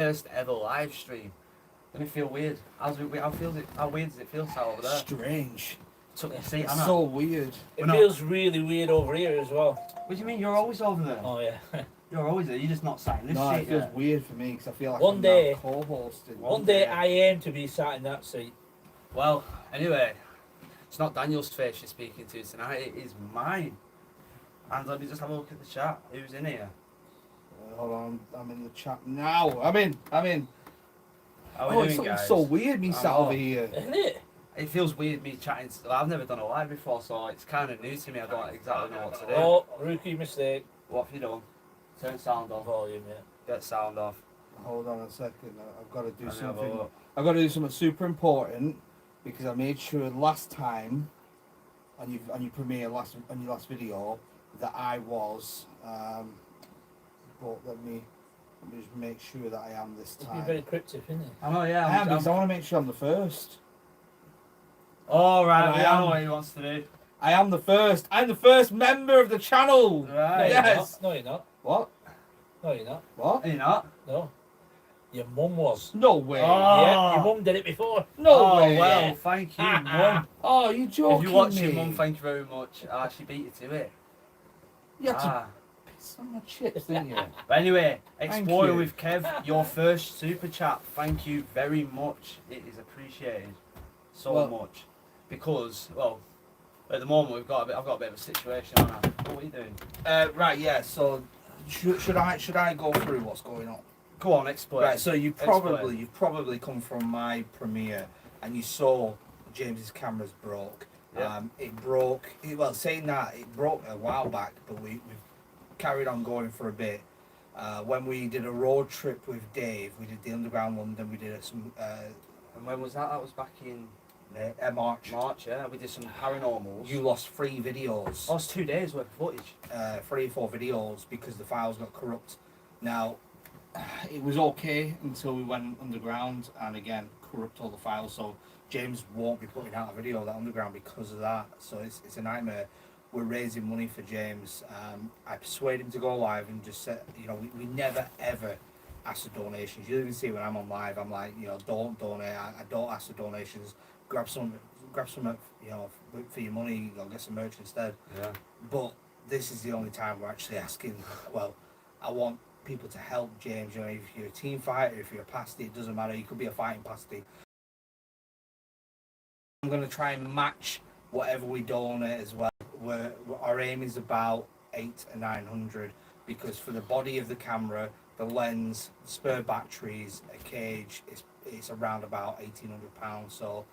first ever live stream. Doesn't it feel weird? How weird does it feel sat over there? Strange. Took your seat, It's Anna. so weird. It feels really weird over here as well. What do you mean? You're always over there. Oh yeah. You're always there. You're just not sat in this No, seat. it feels yet. weird for me because I feel like One I'm day- now co-hosting. One day I aim to be sat in that seat. Well, anyway, it's not Daniel's face you're speaking to tonight. It is mine. And let me just have a look at the chat. Who's in here? Hold on, I'm in the chat now. I'm in. How are we Oh, doing, it's guys? so weird me I sat know. over here. Isn't it? It feels weird me chatting. I've never done a live before, so it's kind of new to me. I don't exactly know what to do. Oh, rookie mistake. What have you done? Turn sound off. Volume, yeah. Get sound off. Hold on a second. I've got to do Let me have a something. look. I've got to do something super important because I made sure last time on your premiere on your last video that I was. But let me just make sure that I am this It'd be time. very cryptic, isn't it? I know, yeah. I am because I want to make sure I'm the first. Oh, right. And I I am. know what he wants to do. I am the first. I'm the first member of the channel. Right. Yes. No, you're not. What? No, you're not. What? Are you not? No. Your mum was. No way. Oh. Yeah, your mum did it before. No Oh, way. well, Yeah. thank you, Mum. Oh, you joking If you watch me? your Mum, thank you very much. She beat you to it. You had to Ah. piss on my chips, didn't you? But anyway, Thank Exploring you. with Kev, your first super chat. Thank you very much. It is appreciated so Well- much because, well, at the moment I've got a bit of a situation. Haven't I? What are you doing? Right, yeah. So, should I go through what's going on? Go on, explain. Right. So you've Explain. probably come from my premiere and you saw James's cameras broke. Yeah. It broke. Well, saying that it broke a while back, but we've carried on going for a bit. When we did a road trip with Dave, we did the underground London. We did some And when was that? That was back in March. March. Yeah, we did some paranormals. You lost 3 videos. Oh, it's 2 days worth of footage. 3 or 4 videos because the files got corrupt. Now, it was okay until we went underground and again corrupt all the files. So James won't be putting out a video of that underground because of that. So it's a nightmare. We're raising money for James. I persuaded him to go live and just said, you know, we never ever ask for donations. You even see when I'm on live, I'm like, you know, don't donate. I don't ask for donations. Grab some, you know, for your money. You know, get some merch instead. Yeah. But this is the only time we're actually asking. Well, I want people to help James. You know, if you're a team fighter, if you're a pasty, it doesn't matter. You could be a fighting pasty. I'm going to try and match whatever we donate as well. Our aim is about 800 or 900 because for the body of the camera, the lens, spare batteries, a cage, it's around about £1,800. So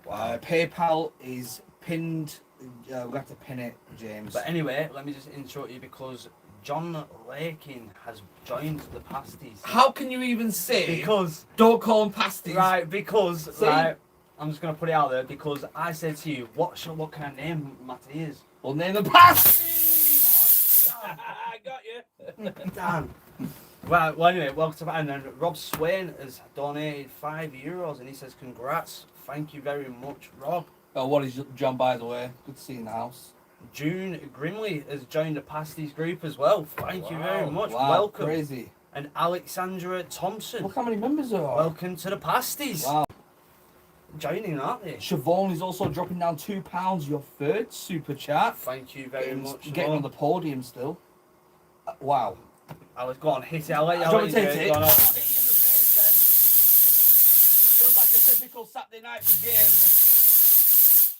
PayPal is pinned. We have to pin it, James. But anyway, let me just interrupt you because John Lakin has joined the pasties. How can you even say? Because Don't call them pasties. right, because See? right, I'm just gonna put it out there because I said to you, what kind of name Matty is? We'll name the pasties. I got you. Dan. Right, well anyway, welcome to and then Rob Swain has donated €5 and he says congrats, thank you very much, Rob. Oh, what is John, by the way? Good to see you in the house. June Grimley has joined the pasties group as well. Thank you very much. Wow, Welcome. crazy. And Alexandra Thompson. Look how many members there are. Welcome to the pasties. Wow. Joining, aren't they? Siobhan is also dropping down £2, your third super chat. Thank you very much. Getting on the podium still. Wow. Alex, go on, hit it. I'll let you, Do you want me to hit it? Go on, Feels like a typical Saturday night for James.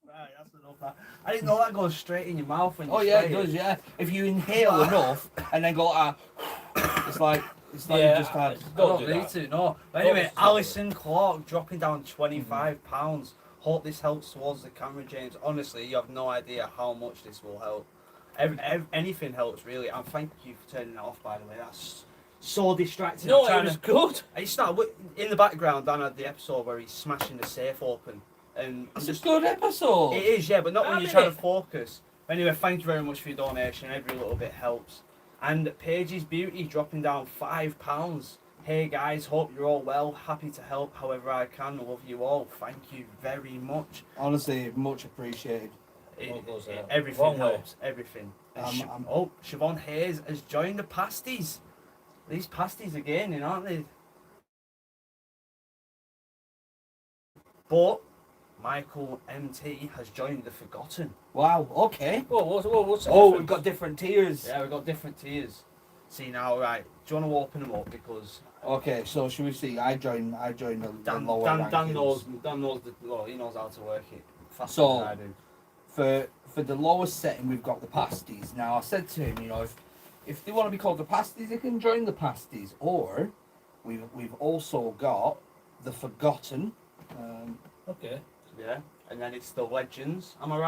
Right, that's enough. I didn't know that goes straight in your mouth when you Oh yeah, say it does. Yeah. If you inhale enough and then go it's like you just had. I Don't don't do need that. to, no. But anyway, Don't do Alison Clark dropping down £25. Hope this helps towards the camera, James. Honestly, you have no idea how much this will help. Anything helps, really. And thank you for turning that off, by the way. That's so distracting. No, I'm it was trying good. It's not in the background. Dan had the episode where he's smashing the safe open, and It's a good episode. it is, yeah, but not when Damn you're trying it. to focus. Anyway, thank you very much for your donation. Every little bit helps. And Paige's Beauty dropping down £5. Hey guys, hope you're all well. Happy to help however I can. Love you all. Thank you very much. Honestly, much appreciated. What goes there? Everything Wrong way. helps. Everything. And I'm- Siobhan Hayes has joined the pasties. These pasties are gaining, aren't they? But Michael MT has joined the Forgotten. Wow. Okay. Whoa, what's the Oh, difference? we've got different tiers. Yeah, we've got different tiers. See now, right? Do you want to open them up because Okay, so should we see? I joined the Dan lower Dan, rankings. Dan knows the well, he knows how to work it faster So- than I do. For the lowest setting, we've got the pasties. Now I said to him, you know, if they want to be called the pasties, they can join the pasties. Or we've also got the Forgotten. Okay. Yeah, and then it's the Legends. Am I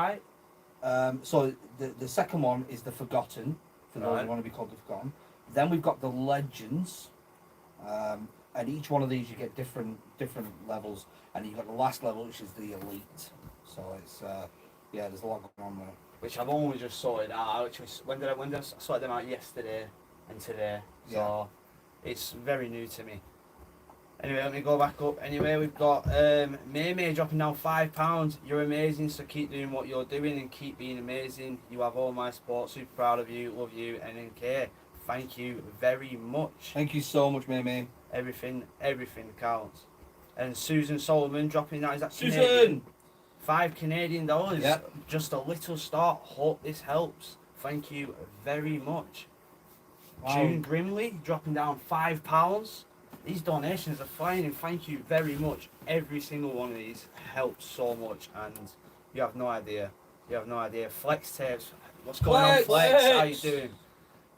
right? So the second one is the Forgotten, for those Right. who want to be called the Forgotten. Then we've got the Legends, and each one of these you get different levels, and you've got the last level, which is the Elite. So it's yeah, there's a lot going on there. Which I've only just sorted out. Which was, when did I sorted them out yesterday and today? So it's very new to me. Anyway, let me go back up. Anyway, we've got May dropping down £5. You're amazing, so keep doing what you're doing and keep being amazing. You have all my support. Super proud of you. Love you. NNK. Thank you very much. Thank you so much, May. Everything counts. And Susan Solomon dropping that. Is that Susan! Canadian? $5 Yep. Just a little start. Hope this helps. Thank you very much. Wow. June Grimley dropping down £5. These donations are flying and thank you very much. Every single one of these helps so much and you have no idea. You have no idea. Flex tapes. What's going on, Flex? How you doing?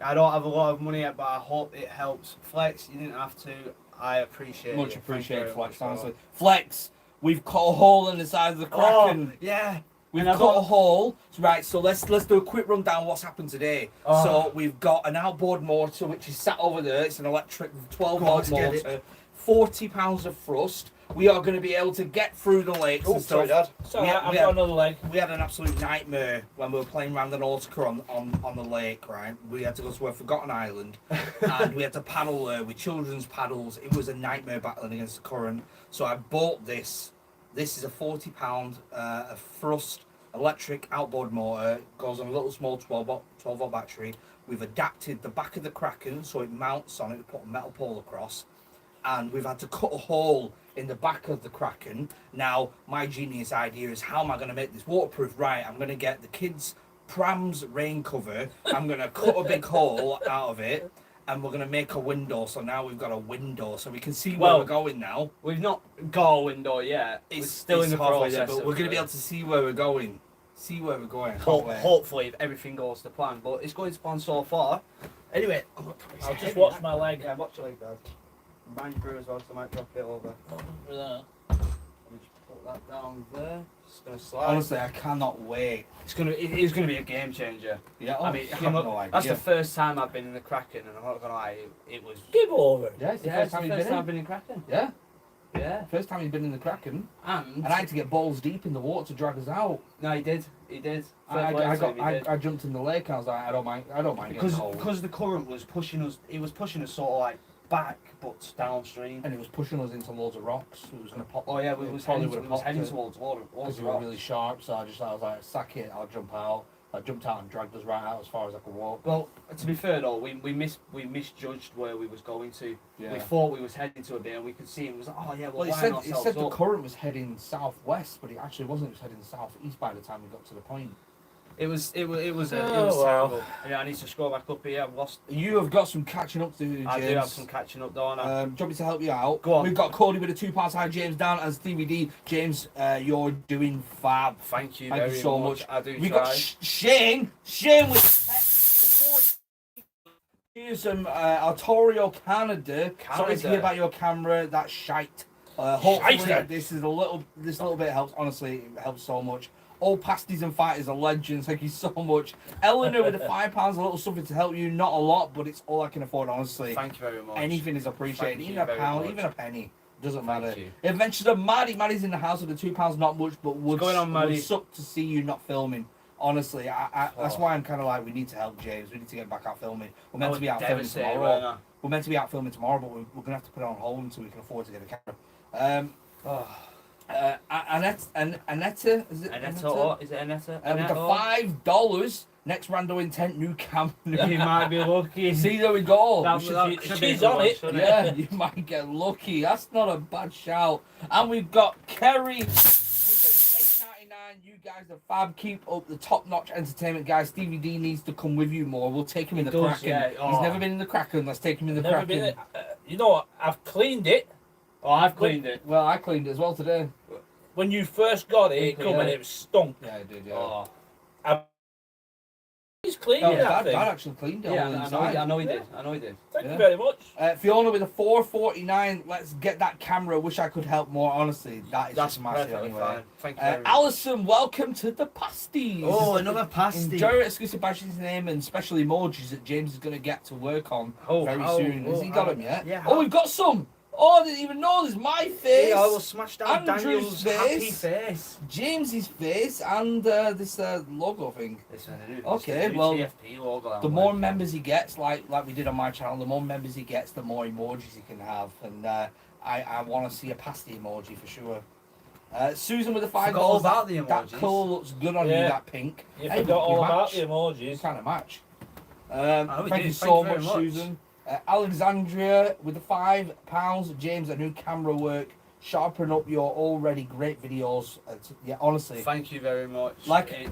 I don't have a lot of money yet, but I hope it helps. Flex, you didn't have to. I appreciate it. Much Thank you appreciated, very Flex. much, Honestly, Flex. We've cut a hole in the side of the Kraken. Oh, yeah. We've And I cut got- a hole. Right, so let's do a quick rundown of what's happened today. Oh. So we've got an outboard motor which is sat over there. It's an electric 12 Go on, volt let's get motor. £40 of thrust. We are going to be able to get through the lakes Oh, and sorry, stuff. Dad. So We I've had- got another leg. We had an absolute nightmare when we were playing around the Nautica on the lake, right? We had to go to a forgotten island and we had to paddle there with children's paddles. It was a nightmare battling against the current. So I bought this. This is a £40 a thrust electric outboard motor. Goes on a little small 12 volt battery. We've adapted the back of the Kraken so it mounts on it. We put a metal pole across. And we've had to cut a hole in the back of the Kraken. Now, my genius idea is how am I going to make this waterproof? Right, I'm going to get the kids' pram's rain cover. I'm going to cut a big hole out of it. And we're going to make a window. So now we've got a window. So we can see where Well, we're going now. We've not got a window yet. We're still in the halfway process. there, but we're going to be able to see where we're going. See where we're going. halfway. Hopefully, if everything goes to plan. But it's going to plan so far. Anyway, I'll just watch my leg. Yeah, watch your leg, Dad. Mind you through as well, so I might drop it over. With that. Let me just put that down there. Just gonna slide. Honestly, I cannot wait. It is gonna be a game changer. Yeah, I mean, I have look, no idea. that's the first time I've been in the Kraken, and I'm not gonna lie, it was. Give over. Yeah, it's the Yeah, first it's time the you've first been time in. I've been in Kraken. Yeah, Yeah, first time you've been in the Kraken. and And I had to get balls deep in the water to drag us out. no, he did. He did. I jumped in the lake and I was like, I don't mind getting cold. Because the current was pushing us. It was pushing us sort of like back, but downstream. And it was pushing us into loads of rocks. It was going to pop. Oh yeah, it we was probably heading, would've popped it. towards water. Because we were really sharp, so I was like, sack it, I'll jump out. I jumped out and dragged us right out as far as I could walk. Well, to be fair though, we misjudged where we was going to. Yeah. We thought we was heading to a bit, and we could see it was like, oh yeah, Well, we're it said, lining it ourselves said the up. current was heading southwest, but it actually wasn't. It was heading southeast by the time we got to the point. It was Oh, terrible. Yeah, I need to scroll back up here. I've lost. You have got some catching up to do, James. I do have some catching up, don't I? Do you want me to help you out? Go on. We've got Cody with a 2 parts high, James down as DVD. James, you're doing fab. Thank you Thank you very so much. much. I do We try. got Shane with here's some Artorio Canada. Sorry to hear about your camera. That's shite. Hopefully Shite. this little bit helps. Honestly, it helps so much. All pasties and fighters are legends. Thank you so much. Eleanor with the £5, a little something to help you. Not a lot, but it's all I can afford. Honestly, Thank you very much. anything is appreciated. Thank Even you a very pound, much. even a penny. Doesn't Thank matter. you. Adventures of Maddie. Maddie's in the house with the £2, not much, but would, going on, Maddie? would suck to see you not filming. Honestly, that's Oh. why I'm kind of like, we need to help James. We need to get back out filming. We're meant I to be was out filming devastated, tomorrow. weren't We're meant to be out filming tomorrow, but we're going to have to put it on hold until we can afford to get a camera. I? Anetta, is it Anetta, or is it Anetta? with the Anetta? $5. Next rando intent, new cam. You might be lucky. See, there we go. That- should- that she- should be she's a good on one, it. shouldn't Yeah, you might get lucky. That's not a bad shout. And we've got Kerry with the $8.99. You guys are fab. Keep up the top-notch entertainment, guys. Stevie D needs to come with you more. We'll take him in He the does, Kraken. yeah. He's Oh. never been in the Kraken. Let's take him in the Never Kraken. been. You know what? I've cleaned it. Oh, I've cleaned it. Well, I cleaned it as well today. When you first got it, it come and it was stunk. Yeah, I did. Yeah. Oh. He's cleaned No, it. I Dad think. actually cleaned it all Yeah, inside. I know he did. I know he did. Thank Yeah. you very much. Fiona with a 449. Let's get that camera. Wish I could help more. Honestly, that is That's just massive perfectly anyway. fine. Thank you very much. Alison, welcome to the pasties. Oh, another pasty. Enjoy your exclusive badges name and special emojis that James is going to get to work on very soon. Has he got them yet? Yeah. Oh, we've got some. Oh, I didn't even know. There's my face, Yeah, I will smash down Andrew's Daniel's happy face. face. James's face, and this logo thing. Okay, well, TFP logo. The more members he gets, like we did on my channel, the more members he gets, the more emojis he can have. And I want to see a pasty emoji for sure. Susan with the $5. Forgot all about the That emojis. colour looks good on you, Yeah. that pink. You Hey, forgot all you about match. the emojis. You kind of match. we Thank did. you so Thank much, you very much. Susan. Alexandria with the £5. James, a new camera work. Sharpen up your already great videos. Yeah, honestly. Thank you very much. Like-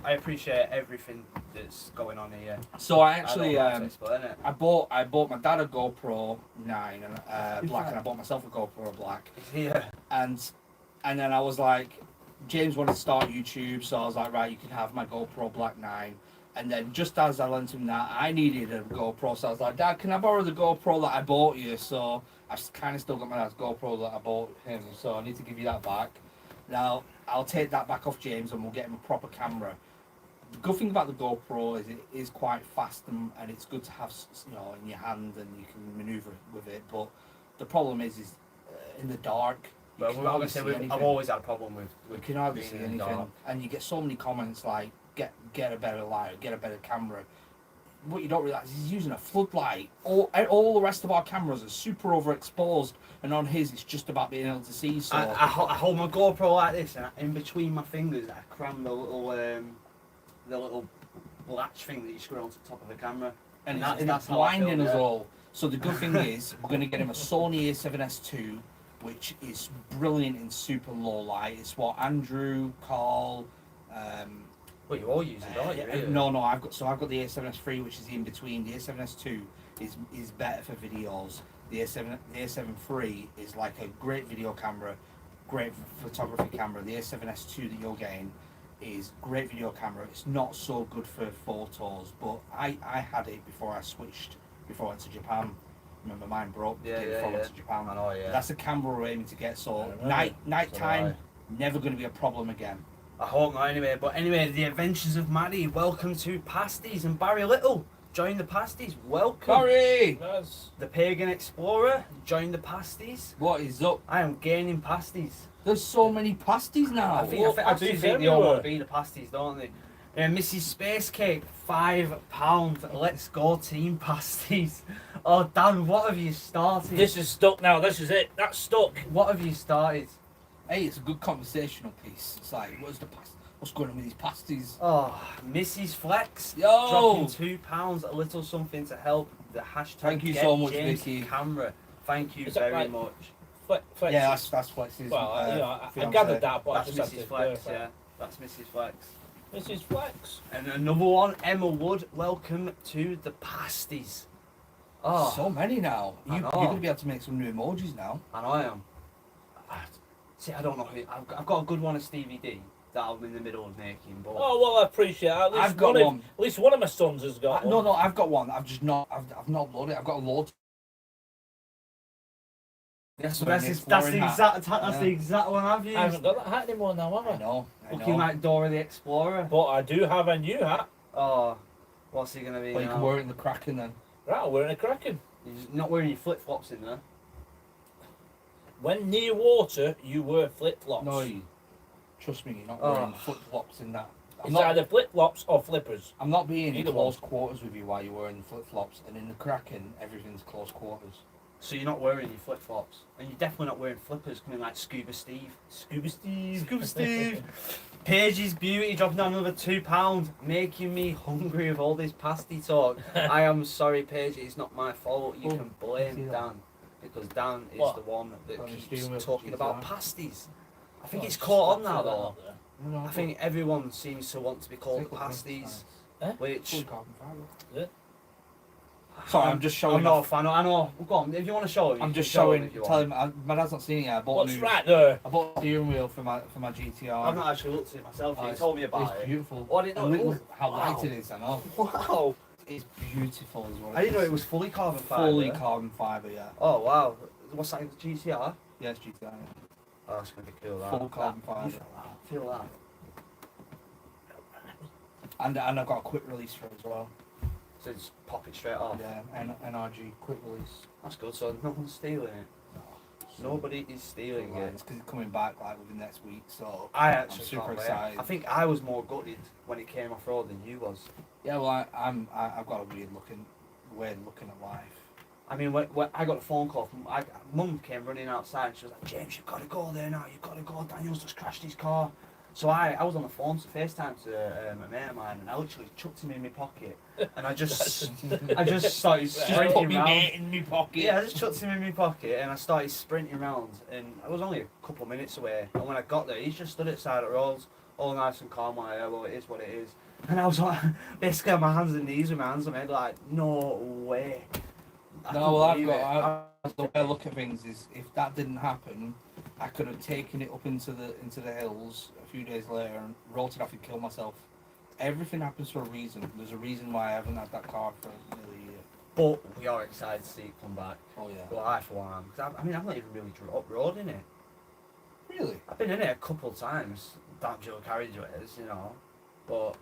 I appreciate everything that's going on here. So I actually, I don't know how to explain it. I bought my dad a GoPro 9 and black, and I bought myself a GoPro black. It's here. And then I was like, James wanted to start YouTube, so I was like, right, you can have my GoPro Black 9. And then just as I lent him that, I needed a GoPro, so I was like, Dad, can I borrow the GoPro that I bought you? So I've kind of still got my dad's GoPro that I bought him, so I need to give you that back. Now, I'll take that back off James and we'll get him a proper camera. The good thing about the GoPro is it is quite fast and it's good to have, you know, in your hand and you can maneuver with it. But the problem is in the dark, you But can we're hardly obviously, see anything. I've always had a problem We with can hardly being see in the dark. anything, and you get so many comments like get a better light, get a better camera. What you don't realise is he's using a floodlight. All the rest of our cameras are super overexposed, and on his it's just about being able to see. So I hold my GoPro like this, and in between my fingers, I cram the little latch thing that you screw onto the top of the camera, and that's it's how I blinding feel, us yeah. all. So the good thing is we're going to get him a Sony A7S II, which is brilliant in super low light. It's what Andrew, Carl. Well, you all use it, don't you? Really? No, I've got the A7S III, which is in between. The A7S II is better for videos. The A7 III is like a great video camera, great photography camera. The A7S II that you're getting is great video camera. It's not so good for photos, but I had it before I switched, before I went to Japan. Remember, mine broke before I went to Japan. I know, yeah. That's the camera we're aiming to get. So Yeah, nighttime, never going to be a problem again. I hope not anyway. But anyway, the Adventures of Maddie. Welcome to Pasties, and Barry Little. Join the Pasties. Welcome. Sorry. That's The Pagan Explorer. Join the Pasties. What is up? I am gaining pasties. There's so many pasties now. I do think pasties they all want everywhere. to be the pasties, don't they? Mrs. Space Cake, £5. Let's go, team pasties. Oh, Dan, what have you started? this is stuck now. This is it. That's stuck. What have you started? Hey, it's a good conversational piece. It's like, what's going on with these pasties? Oh, Mrs. Flex. Yo! Dropping £2, a little something to help the hashtag. Thank you Get so much, James Vicky. Camera. Thank you Is that very right? much. Flex. Yeah, that's Flex's. Well, you know, I fiance. gathered that, but That's I just Mrs. had to Flex, clarify. yeah. That's Mrs. Flex. Mrs. Flex. And another one, Emma Wood. Welcome to the pasties. Oh, So many now. I You're know. going to be able to make some new emojis now. and I am. See, I don't know who. I've got a good one of Stevie D that I'm in the middle of making, but Oh well, I appreciate it. At least I've got one. one. At least one of my sons has got one. No, I've got one. I've not loaded it. I've got a load. that's So the an exact exploring the exact one I've I haven't used. got that hat anymore now, have I I? know. Looking like Dora the Explorer. But I do have a new hat. Oh, what's he gonna be Well, you now? can wear it in the Kraken then. Right, I'm wearing a Kraken. He's not wearing your flip flops in there. When near water, you wear flip flops. No, trust me, you're not Oh. wearing flip flops in that. I'm It's not, either flip flops or flippers. I'm not being in Either close quarters with you while you're wearing flip flops, and in the Kraken, everything's close quarters. So you're not wearing your flip flops, and you're definitely not wearing flippers coming like Scuba Steve. Scuba Steve. Scuba Steve. Paige's Beauty dropping down another £2, making me hungry with all this pasty talk. I am sorry, Paige, it's not my fault. You Oh, can blame see that? Dan, because Dan is What? the one that On the keeps steering wheel, talking she's about right. pasties. I think Oh, it's caught on just now throw that though. out there. No, I think everyone seems to want to be called Take up pasties, Eh? which full carbon fibre. Sorry, I'm just showing I'm not a off. fan. I know. Well, go on. If you want to show it, you I'm can just show it showing. if you Tell want. him. My dad's not seen it yet. I bought What's a new. right there? I bought a steering wheel for my GTR. I've not actually looked at it myself. Oh, You it's- told me about It's it. beautiful. Oh, I didn't know And it look was- how wow. light it is. I know. Wow. It's beautiful as well. I didn't know it was fully carbon fibre. fully carbon fibre. Yeah. Oh wow. What's that? GTR? Yes, GTR. Oh, that's gonna be cool. That. Full carbon That- fibre. you feel that? Feel that? And I've got a quick release for it as well. So just pop it straight off. Yeah, NRG quick release. That's good. So no one's stealing it. Nobody is stealing it. It's because it's coming back like within next week. So I actually super can't wait. excited. I think I was more gutted when it came off road than you was. yeah, well, I've got a way of looking at life. I mean, when I got a phone call from Mum came running outside and she was like, James, you've got to go there now. You've got to go. Daniel's just crashed his car. So I was on the phone to FaceTime to a mate of mine, and I literally chucked him in my pocket, and I just started Just put sprinting me around. mate in my pocket. Yeah, I just chucked him in my pocket, and I started sprinting around, and I was only a couple of minutes away. And when I got there, he just stood at the side of the roads, all nice and calm, like, yeah, well, it is what it is. And I was like, basically on my hands and knees with my hands on my head, like, no way. I No, couldn't well, believe it. the way I look at things is, if that didn't happen, I could have taken it up into the hills a few days later and wrote it off and killed myself. Everything happens for a reason. There's a reason why I haven't had that car for nearly a year. But we are excited to see it come back. Oh yeah. Well, I for one am. 'Cause I mean, I've not even really up road in it. Really? I've been in it a couple of times, damn dual carriageways, you know, but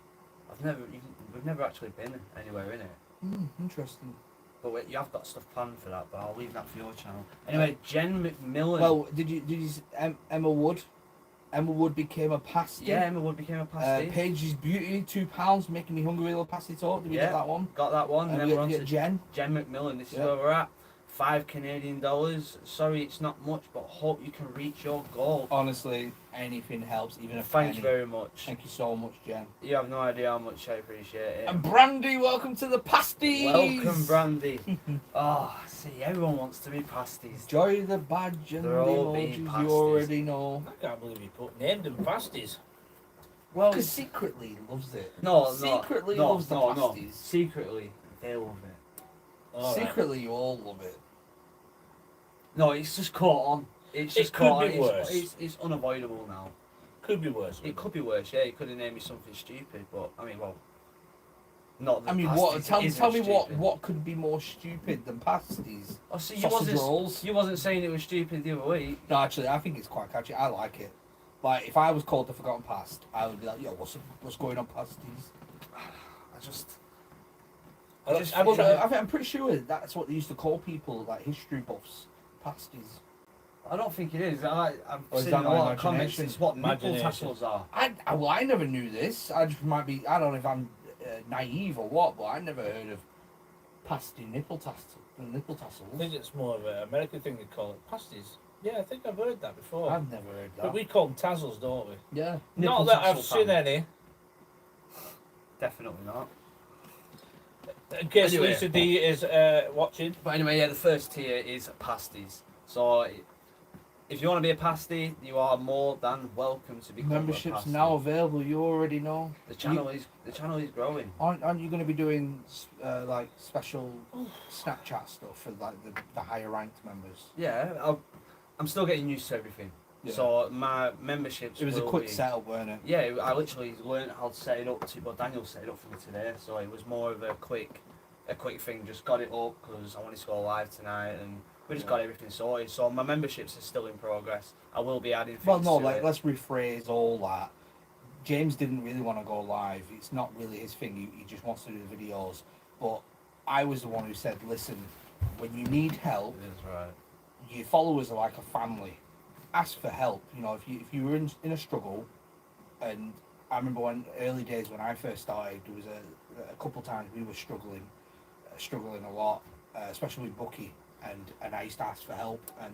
we've never actually been anywhere in it. Interesting. But wait, you have got stuff planned for that, but I'll leave that for your channel. Anyway, Jen McMillan. Well, did you Emma Wood? Emma Wood became a pasty. yeah, Emma Wood became a pasty. Paige's Beauty, £2, making me hungry. Little pasty talk. Did we get that one? Got that one. And And then we we're on get to Jen. Jen McMillan. This is Yeah. where we're at. $5 Canadian. Sorry, it's not much, but hope you can reach your goal. Honestly, anything helps, even a Thank you penny. very much. Thank you so much, Jen. You have no idea how much I appreciate it. And Brandy, welcome to the pasties. Welcome, Brandy. Oh, see, everyone wants to be pasties. Enjoy the badge and the They're all being emojis. You pasties. already know. I can't believe you named them pasties. Well, Because secretly he loves it. no, secretly no, loves the no, no. pasties. Secretly, they love it. All right. Secretly, you all love it. No, it's just caught on. It's It just could caught be on. worse. It's unavoidable now. Could be worse. It could be worse, yeah. He could have named me something stupid, but I mean, well, not. I that mean, what? pasties Tell isn't me what? stupid. What could be more stupid than pasties? Oh, so Sausage rolls. you wasn't saying it was stupid the other week. No, actually, I think it's quite catchy. I like it. Like, if I was called the Forgotten Past, I would be like, yo, what's going on, pasties? I just. I don't- just I'm feel trying- like- I'm pretty sure that's what they used to call people, like history buffs, pasties. I don't think it is. I've Or is seen that a my lot of comments. imagination? It's what nipple Imagination. tassels are. I never knew this. I just might be. I don't know if I'm naive or what, but I never heard of pasty nipple tassels. I think it's more of an American thing they call it pasties. Yeah, I think I've heard that before. I've never heard that. But we call them tassels, don't we? Yeah. Nipple Not that I've tassel seen pan. any. Definitely not. In case Anyway. Lisa D is watching. But anyway, yeah, the first tier is pasties. So if you want to be a pasty, you are more than welcome to become a Memberships pasty. now available. You already know. The channel is growing. Aren't you going to be doing like special Snapchat stuff for like the higher ranked members? Yeah, I'm still getting used to everything. Yeah. So my memberships. It was a will quick be- setup, weren't it? Yeah, I literally learned how to set it up. Well, Daniel set it up for me today, so it was more of a quick thing. Just got it up because I wanted to go live tonight, and we just Yeah. got everything sorted. So my memberships are still in progress. I will be adding things Well, no, to like it. let's rephrase all that. James didn't really want to go live. It's not really his thing. He just wants to do the videos. But I was the one who said, listen, when you need help, It is right. your followers are like a family. Ask for help. You know, if you were in a struggle, and I remember when early days when I first started, there was a couple times we were struggling a lot, especially with Bucky. and I used to ask for help, and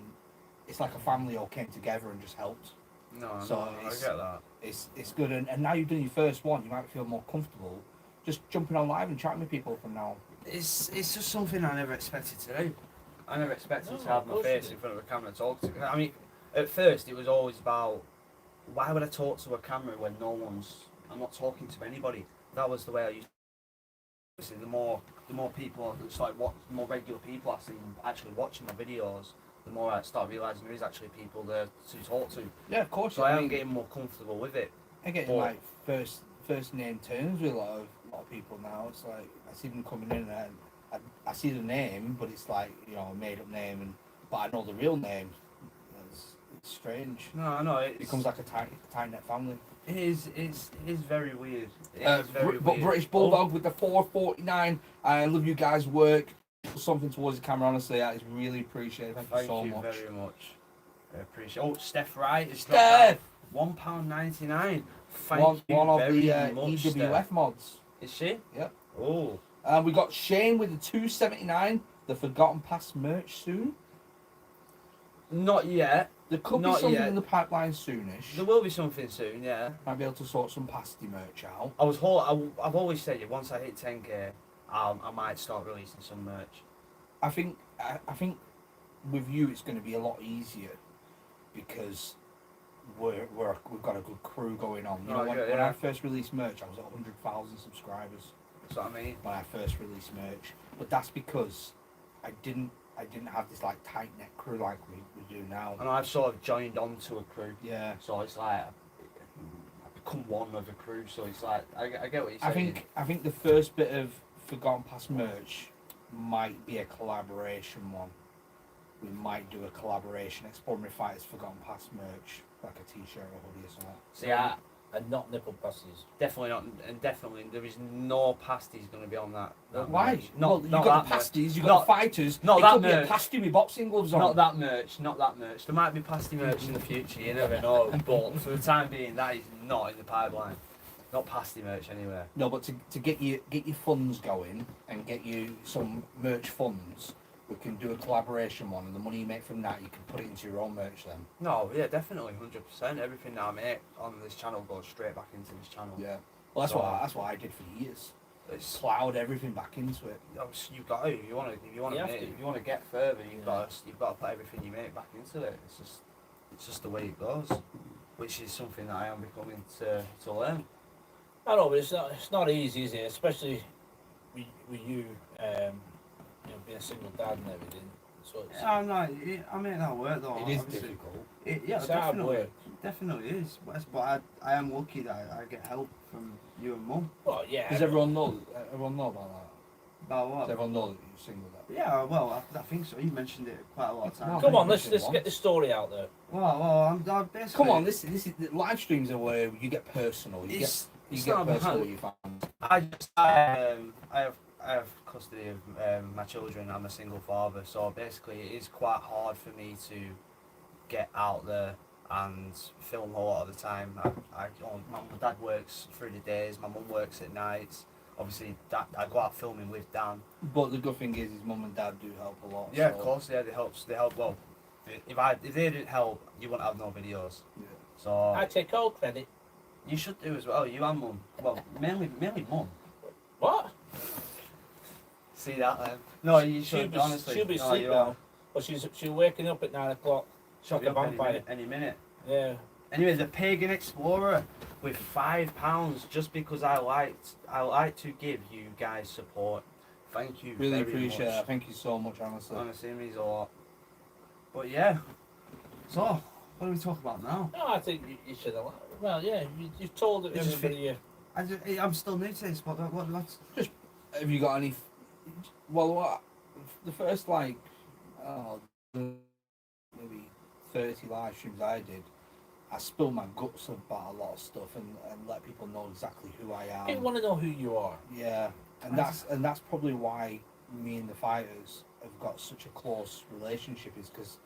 it's like a family all came together and just helped. No, So I get that. It's good, and now you've done your first one, you might feel more comfortable just jumping on live and chatting with people from now. It's just something I never expected to do. I never expected No, to have of my course face you in front of a camera and talk to. I mean, at first it was always about why would I talk to a camera when I'm not talking to anybody. That was the way I used. Obviously, the more people, it's like what the more regular people I see actually watching my videos, the more I start realizing there is actually people there to talk to. Yeah, of course. So I am getting more comfortable with it. I get But- like first name terms with a lot of people now. It's like I see them coming in and I see the name, but it's like, you know, a made up name, but I know the real name. It's strange. No, no, It becomes like a tight knit family. It is very weird. It is very But weird. British Bulldog with the 449. I love you guys' work. Put something towards the camera, honestly. That is really appreciated. Thank you Thank so you much. very much. I appreciate. Oh, Steph Wright is Steph! £1.99. Thank One you of very the much, EWF Steph. mods. Is she? Yep. Oh, We got Shane with the 279. The Forgotten Past merch soon. not yet. There could be Not something yet. in the pipeline soonish. There will be something soon. Yeah. Might be able to sort some pasty merch out. I've always said it. Once I hit 10k, I might start releasing some merch. I think with you it's going to be a lot easier because we've got a good crew going on. You know, when yeah. I first released merch, I was at 100,000 subscribers That's what I mean. when I first released merch. But that's because I didn't have this like tight knit crew like we do now. And I've sort of joined onto a crew, Yeah. so it's like I've become one of the crew. So it's like I get what you're saying. I think the first bit of Forgotten Past merch might be a collaboration one. We might do a collaboration, Exploratory Fighters Forgotten Past merch, like a t-shirt or hoodie or something. See, I And not nipple pasties. definitely not, and definitely there is no pasties going to be on that. Why? merch. Not you not got that the merch. pasties, you got Not- the fighters. not it that could be a merch. pasty with boxing gloves on. Not that merch. Not that merch. There might be pasty merch in the future. You never know. But for the time being, that is not in the pipeline. Not pasty merch anywhere. No, but to get your funds going and get you some merch funds, we can do a collaboration one, and the money you make from that, you can put it into your own merch then. No, yeah, definitely, 100%. Everything that I make on this channel goes straight back into this channel. Yeah. Well, that's So- what I did for years. It's Plowed everything back into it. you've got to. If you want to get further, you've got to put everything you make back into it. It's just the way it goes, which is something that I am becoming to learn. I know, but it's not easy, is it? Especially with you, being a single dad and everything. So it's, Yeah, I make that work though. It is obviously. difficult. Yeah, it's hard definitely, work. definitely is. But I am lucky that I get help from you and Mum. Well, yeah. Does everyone know about that? About Does what? everyone know that you're single? That? Yeah, well, I think so. You mentioned it quite a lot of times. No, Come on, Mention let's once. get the story out there. I'm basically. Come on, this is the live streams are where you get personal. You It's get not personal about- with your fans. I have custody of my children. I'm a single father, so basically it is quite hard for me to get out there and film a lot of the time. My dad works through the days. My mum works at nights. Obviously, I go out filming with Dan. But the good thing is, his mum and dad do help a lot. Yeah, so, of course. Yeah, they help. Well, if they didn't help, you wouldn't have no videos. Yeah. So I take all credit. you should do as well. You and Mum. Well, mainly Mum. What? See that then? No, you She'll should be, honestly. she'll be no, asleep you now. are. But she's waking up at 9 o'clock. She'll be like a up any vampire. minute. Any minute. Yeah. Anyway, the Pagan Explorer with £5 just because I like to give you guys support. Thank you. Really very appreciate much. it. Thank you so much, honestly. Honestly, it means a lot. But yeah. So, what do we talk about now? No, I think you should have. Well, yeah, you've told It's just everybody. I'm still new to this. What's Have you got any? Well, what the first maybe 30 live streams I did, I spilled my guts about a lot of stuff and let people know exactly who I am. People want to know who you are. Yeah, and that's probably why me and the fighters have got such a close relationship, is because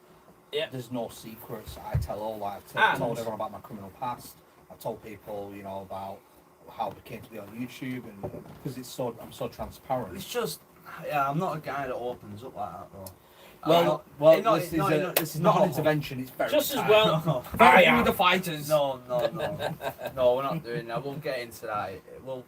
there's no secrets. I tell all that. I've told everyone about my criminal past. I told people, about how it came to be on YouTube, and because I'm so transparent. It's just, I'm not a guy that opens up like that though. Well, this is not an intervention. It's very Just as time. well. No, Very I am. with the fighters. no, we're not doing that. We'll get into that. They'll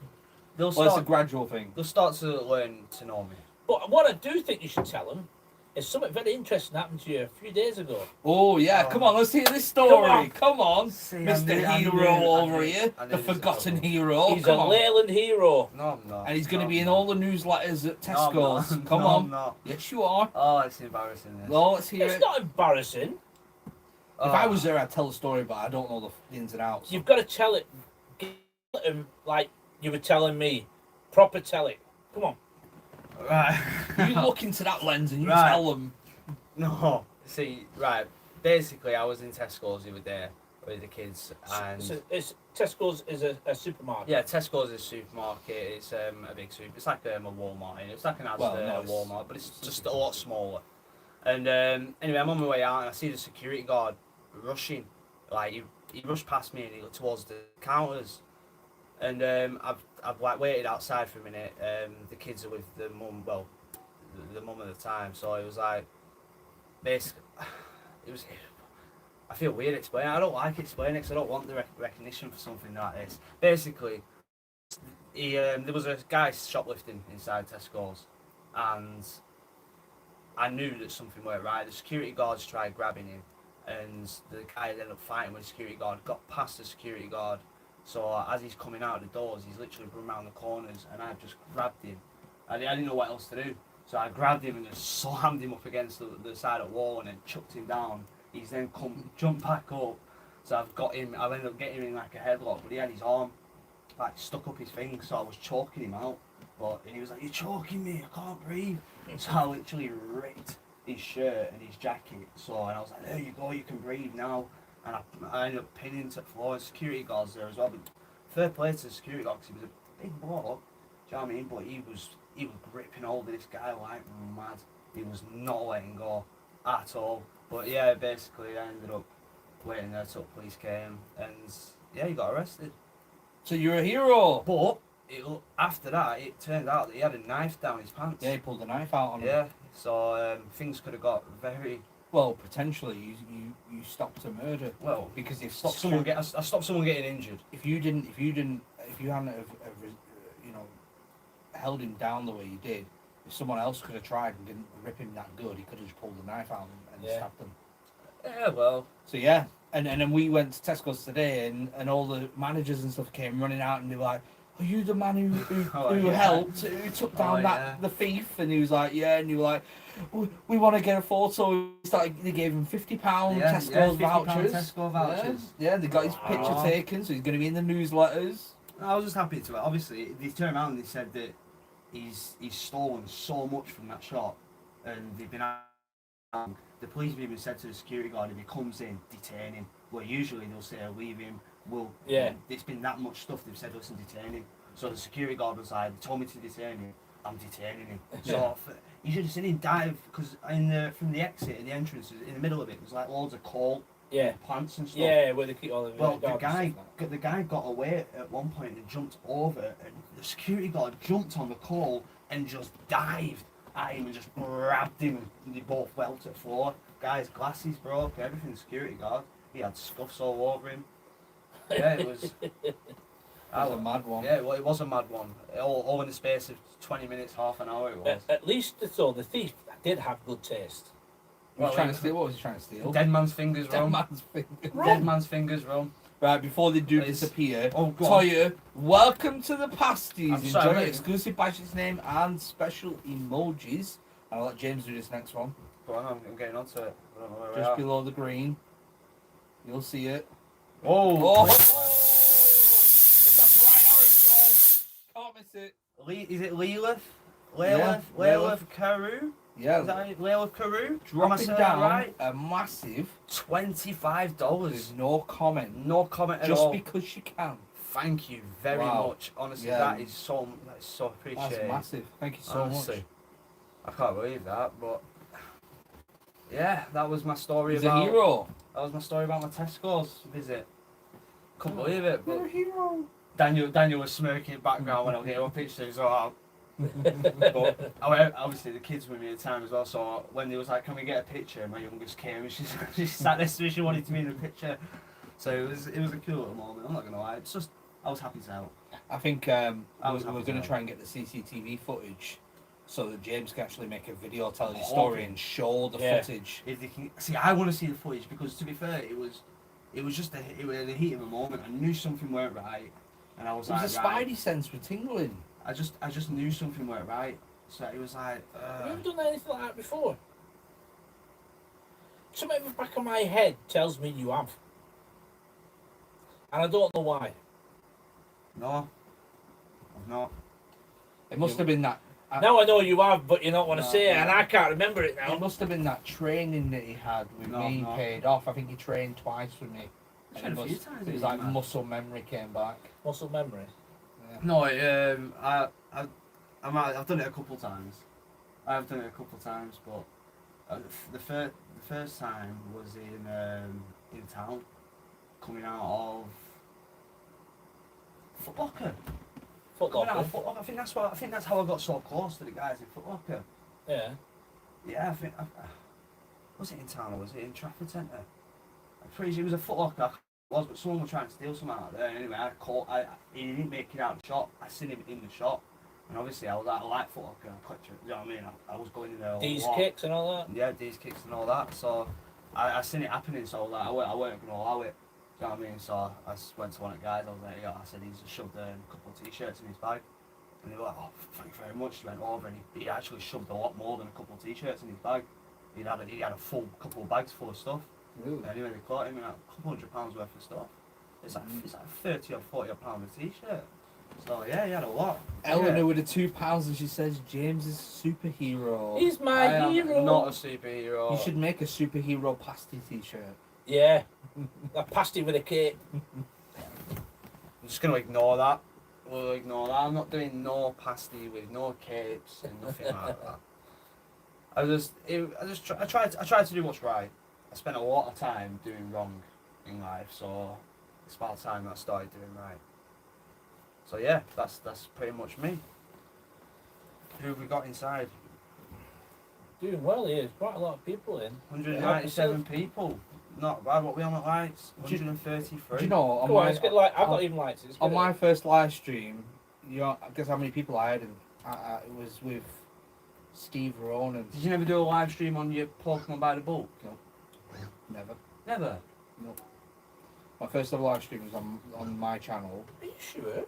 Well, it's a start. gradual thing. They'll start to learn to know me. But what I do think you should tell them is something very interesting happened to you a few days ago. Oh yeah, Oh. come on, let's hear this story. Come on, See, Mr. I knew- Hero I over knew- here, I knew the this was forgotten happening. hero. He's Come a on. Leyland hero. No, I'm not. And he's going to No, be I'm in not. all the newsletters at No, I'm not. Tesco's. Come No, on. I'm not. Yes, you are. Oh, it's embarrassing. This. Well, let's hear It's it. not embarrassing. If I was there, I'd tell the story, but I don't know the ins and outs. You've got to tell it like you were telling me. Proper tell it. Come on. Right. You look into that lens and you Right. tell them. No. See, right. Basically, I was in Tesco's the other day with the kids, and It's Tesco's is a supermarket. yeah, Tesco's is a supermarket. It's a big super. It's like a Walmart. It's like an Asda, Well, no, a Walmart, but it's just a lot smaller. And anyway, I'm on my way out, and I see the security guard rushing. Like he rushed past me and he looked towards the counters. And I've like waited outside for a minute. The kids are with the mum. Well, the mum at the time. So it was like, basically, it was. I feel weird explaining. I don't like explaining because I don't want the recognition for something like this. Basically, there was a guy shoplifting inside Tesco's, and I knew that something weren't right. The security guards tried grabbing him, and the guy ended up fighting with the security guard. Got past the security guard, so as he's coming out of the doors, he's literally run around the corners, and I just grabbed him. I didn't know what else to do, so I grabbed him and just slammed him up against the side of the wall, and then chucked him down. He's then jumped back up, so I've got him. I ended up getting him in like a headlock, but he had his arm like stuck up his thing, so I was choking him out. But and he was like, "You're choking me, I can't breathe." So I literally ripped his shirt and his jacket. So and I was like, "There you go, you can breathe now." And I ended up pinning him to the floor. And security guards there as well. But fair play to the security guard because he was a big bloke. Do you know what I mean? But he was gripping hold of this guy like mad. He was not letting go at all. But yeah, basically I ended up waiting there till police came, and yeah, he got arrested. So you're a hero. But after that, it turned out that he had a knife down his pants. Yeah, he pulled the knife out on him. Yeah, so things could have got very Well, potentially you stopped a murder well. because if I stopped someone getting injured. if you hadn't have, you know, held him down the way you did, if someone else could have tried and didn't rip him that good, he could have just pulled the knife out and Yeah. stabbed them. Yeah, well, So yeah, and then we went to Tesco's today, and all the managers and stuff came running out, and they were like, "Are you the man who Oh, who yeah. helped, who took down Oh, yeah. the thief?" And he was like, "Yeah," and you were like, "We want to get a photo." They gave him £50 Yeah, Tesco's £50 vouchers. Tesco vouchers. Yeah, they got his picture Wow. taken, so he's going to be in the newsletters. I was just happy to. Obviously, they turned around and they said that he's stolen so much from that shop, and they've been. The police have even said to the security guard, if he comes in, detain him. Well, usually they'll say, leave him. Well, Yeah. It's been that much stuff. They've said, listen, detain him. So the security guard was like, they told me to detain him. I'm detaining him. So you should have seen him dive because from the exit and the entrance, in the middle of it, was like loads of coal, Yeah. plants and stuff. Yeah, where they keep all the Well, the gardens guy, and stuff the guy got away at one point and jumped over, and the security guard jumped on the coal and just dived at him and just grabbed him, and they both fell to the floor. Guy's glasses broke, everything. Security guard, he had scuffs all over him. Yeah, it was. That was a mad one. Yeah, well, it was a mad one. All in the space of 20 minutes, half an hour. It was. At least the thief did have good taste. He was Well, trying he- to steal. What was he trying to steal? Dead man's fingers, Dead Ron. man's finger. Dead man's fingers, Ron. Right, before they do It's- disappear, Oh, go on. Toya, welcome to the pasties. I'm sorry, Enjoy wait. exclusive badges name and special emojis. I'll let James do this next one. Go on, I'm getting onto it. I don't know where we Just are. below the green. You'll see it. Whoa! Oh! It's a bright orange one. Can't miss it. Is it Leelith? Yeah, Leelith Carew? Yeah. Is that it? Leelith Carew? Am I Dropping saying that down right? a massive. $25. There's no comment. No comment at Just all. because you can. Thank you very Wow. much. Honestly, Yeah. that is so That's appreciated. massive. Thank you so Honestly, much. I can't believe that, but yeah, that was my story He's about. a hero. That was my story about my Tesco's visit. Couldn't believe it, You're but a hero. Daniel was smirking in the background when I was getting on pictures. So But obviously the kids were with me at the time as well. So when they was like, "Can we get a picture?" My youngest came and she sat next to me. She wanted to be in the picture. So it was a cool little moment. I'm not gonna lie. It's just I was happy to help. I think was we're happy going to to help. try and get the CCTV footage so that James can actually make a video telling his story and show the footage. If they can see, I want to see the footage because to be fair, it was just it was the heat of a moment. I knew something weren't right, and I was It like, was a right. spidey sense with tingling. I just knew something weren't right. So it was like, Have you ever done anything like that before? Something in the back of my head tells me you have. And I don't know why. no, I've not. It must have been that. Now I know you have, but you don't want to No, say it, no. and I can't remember it now. It must have been that training that he had with No, me no. paid off. I think he trained twice with me. I've And tried a it few was, times, it was isn't like it, man? muscle memory came back. Muscle memory. Yeah. No, I've done it a couple of times. I've done it a couple of times, but the first time was in town, coming out of Foot Locker. Foot Coming out Locker. of Foot Locker. I think that's how I got so close to the guys in Foot Locker. Yeah. Yeah, I think. Was it in town or was it in Trafford Centre? I'm pretty sure it was a Foot Locker. It was, but someone was trying to steal something out there. Anyway, he didn't make it out of the shop. I seen him in the shop, and obviously I was like, I like Foot Locker. You know what I mean? I was going in there. These a lot. kicks and all that. Yeah, these kicks and all that. So I seen it happening. So like, I weren't gonna allow it. Do you know what I mean? So I just went to one of the guys. I was like, yeah. I said he's shoved a couple of t-shirts in his bag. And they were like, oh, thank you very much. He went over and he actually shoved a lot more than a couple of t-shirts in his bag. He had a full couple of bags full of stuff. Ooh. Anyway, they caught him in a couple £100 worth of stuff. It's like 30 or 40 pound a t-shirt. So yeah, he had a lot. Eleanor Yeah. with the £2 and she says James is a superhero. He's I my am hero. not a superhero. You should make a superhero pasty t-shirt. Yeah. A pasty with a cake. I'm just gonna ignore that. We'll ignore that. I'm not doing no pasty with no capes and nothing like that. I tried to do what's right. I spent a lot of time doing wrong in life, so it's about time I started doing right. So yeah, that's pretty much me. Who have we got inside? Doing well here. There's quite a lot of people in. 197 people. Not bad. What we on at lights? Do you- 133. Do you know, on Come on, my, let's get like. I've on- not even liked it. Let's on get my it. first live stream, guess how many people I had? It was with Steve Ronan. Did you never do a live stream on your Pokemon by the book? Never. Never. My first ever live stream was on my channel. Are you sure?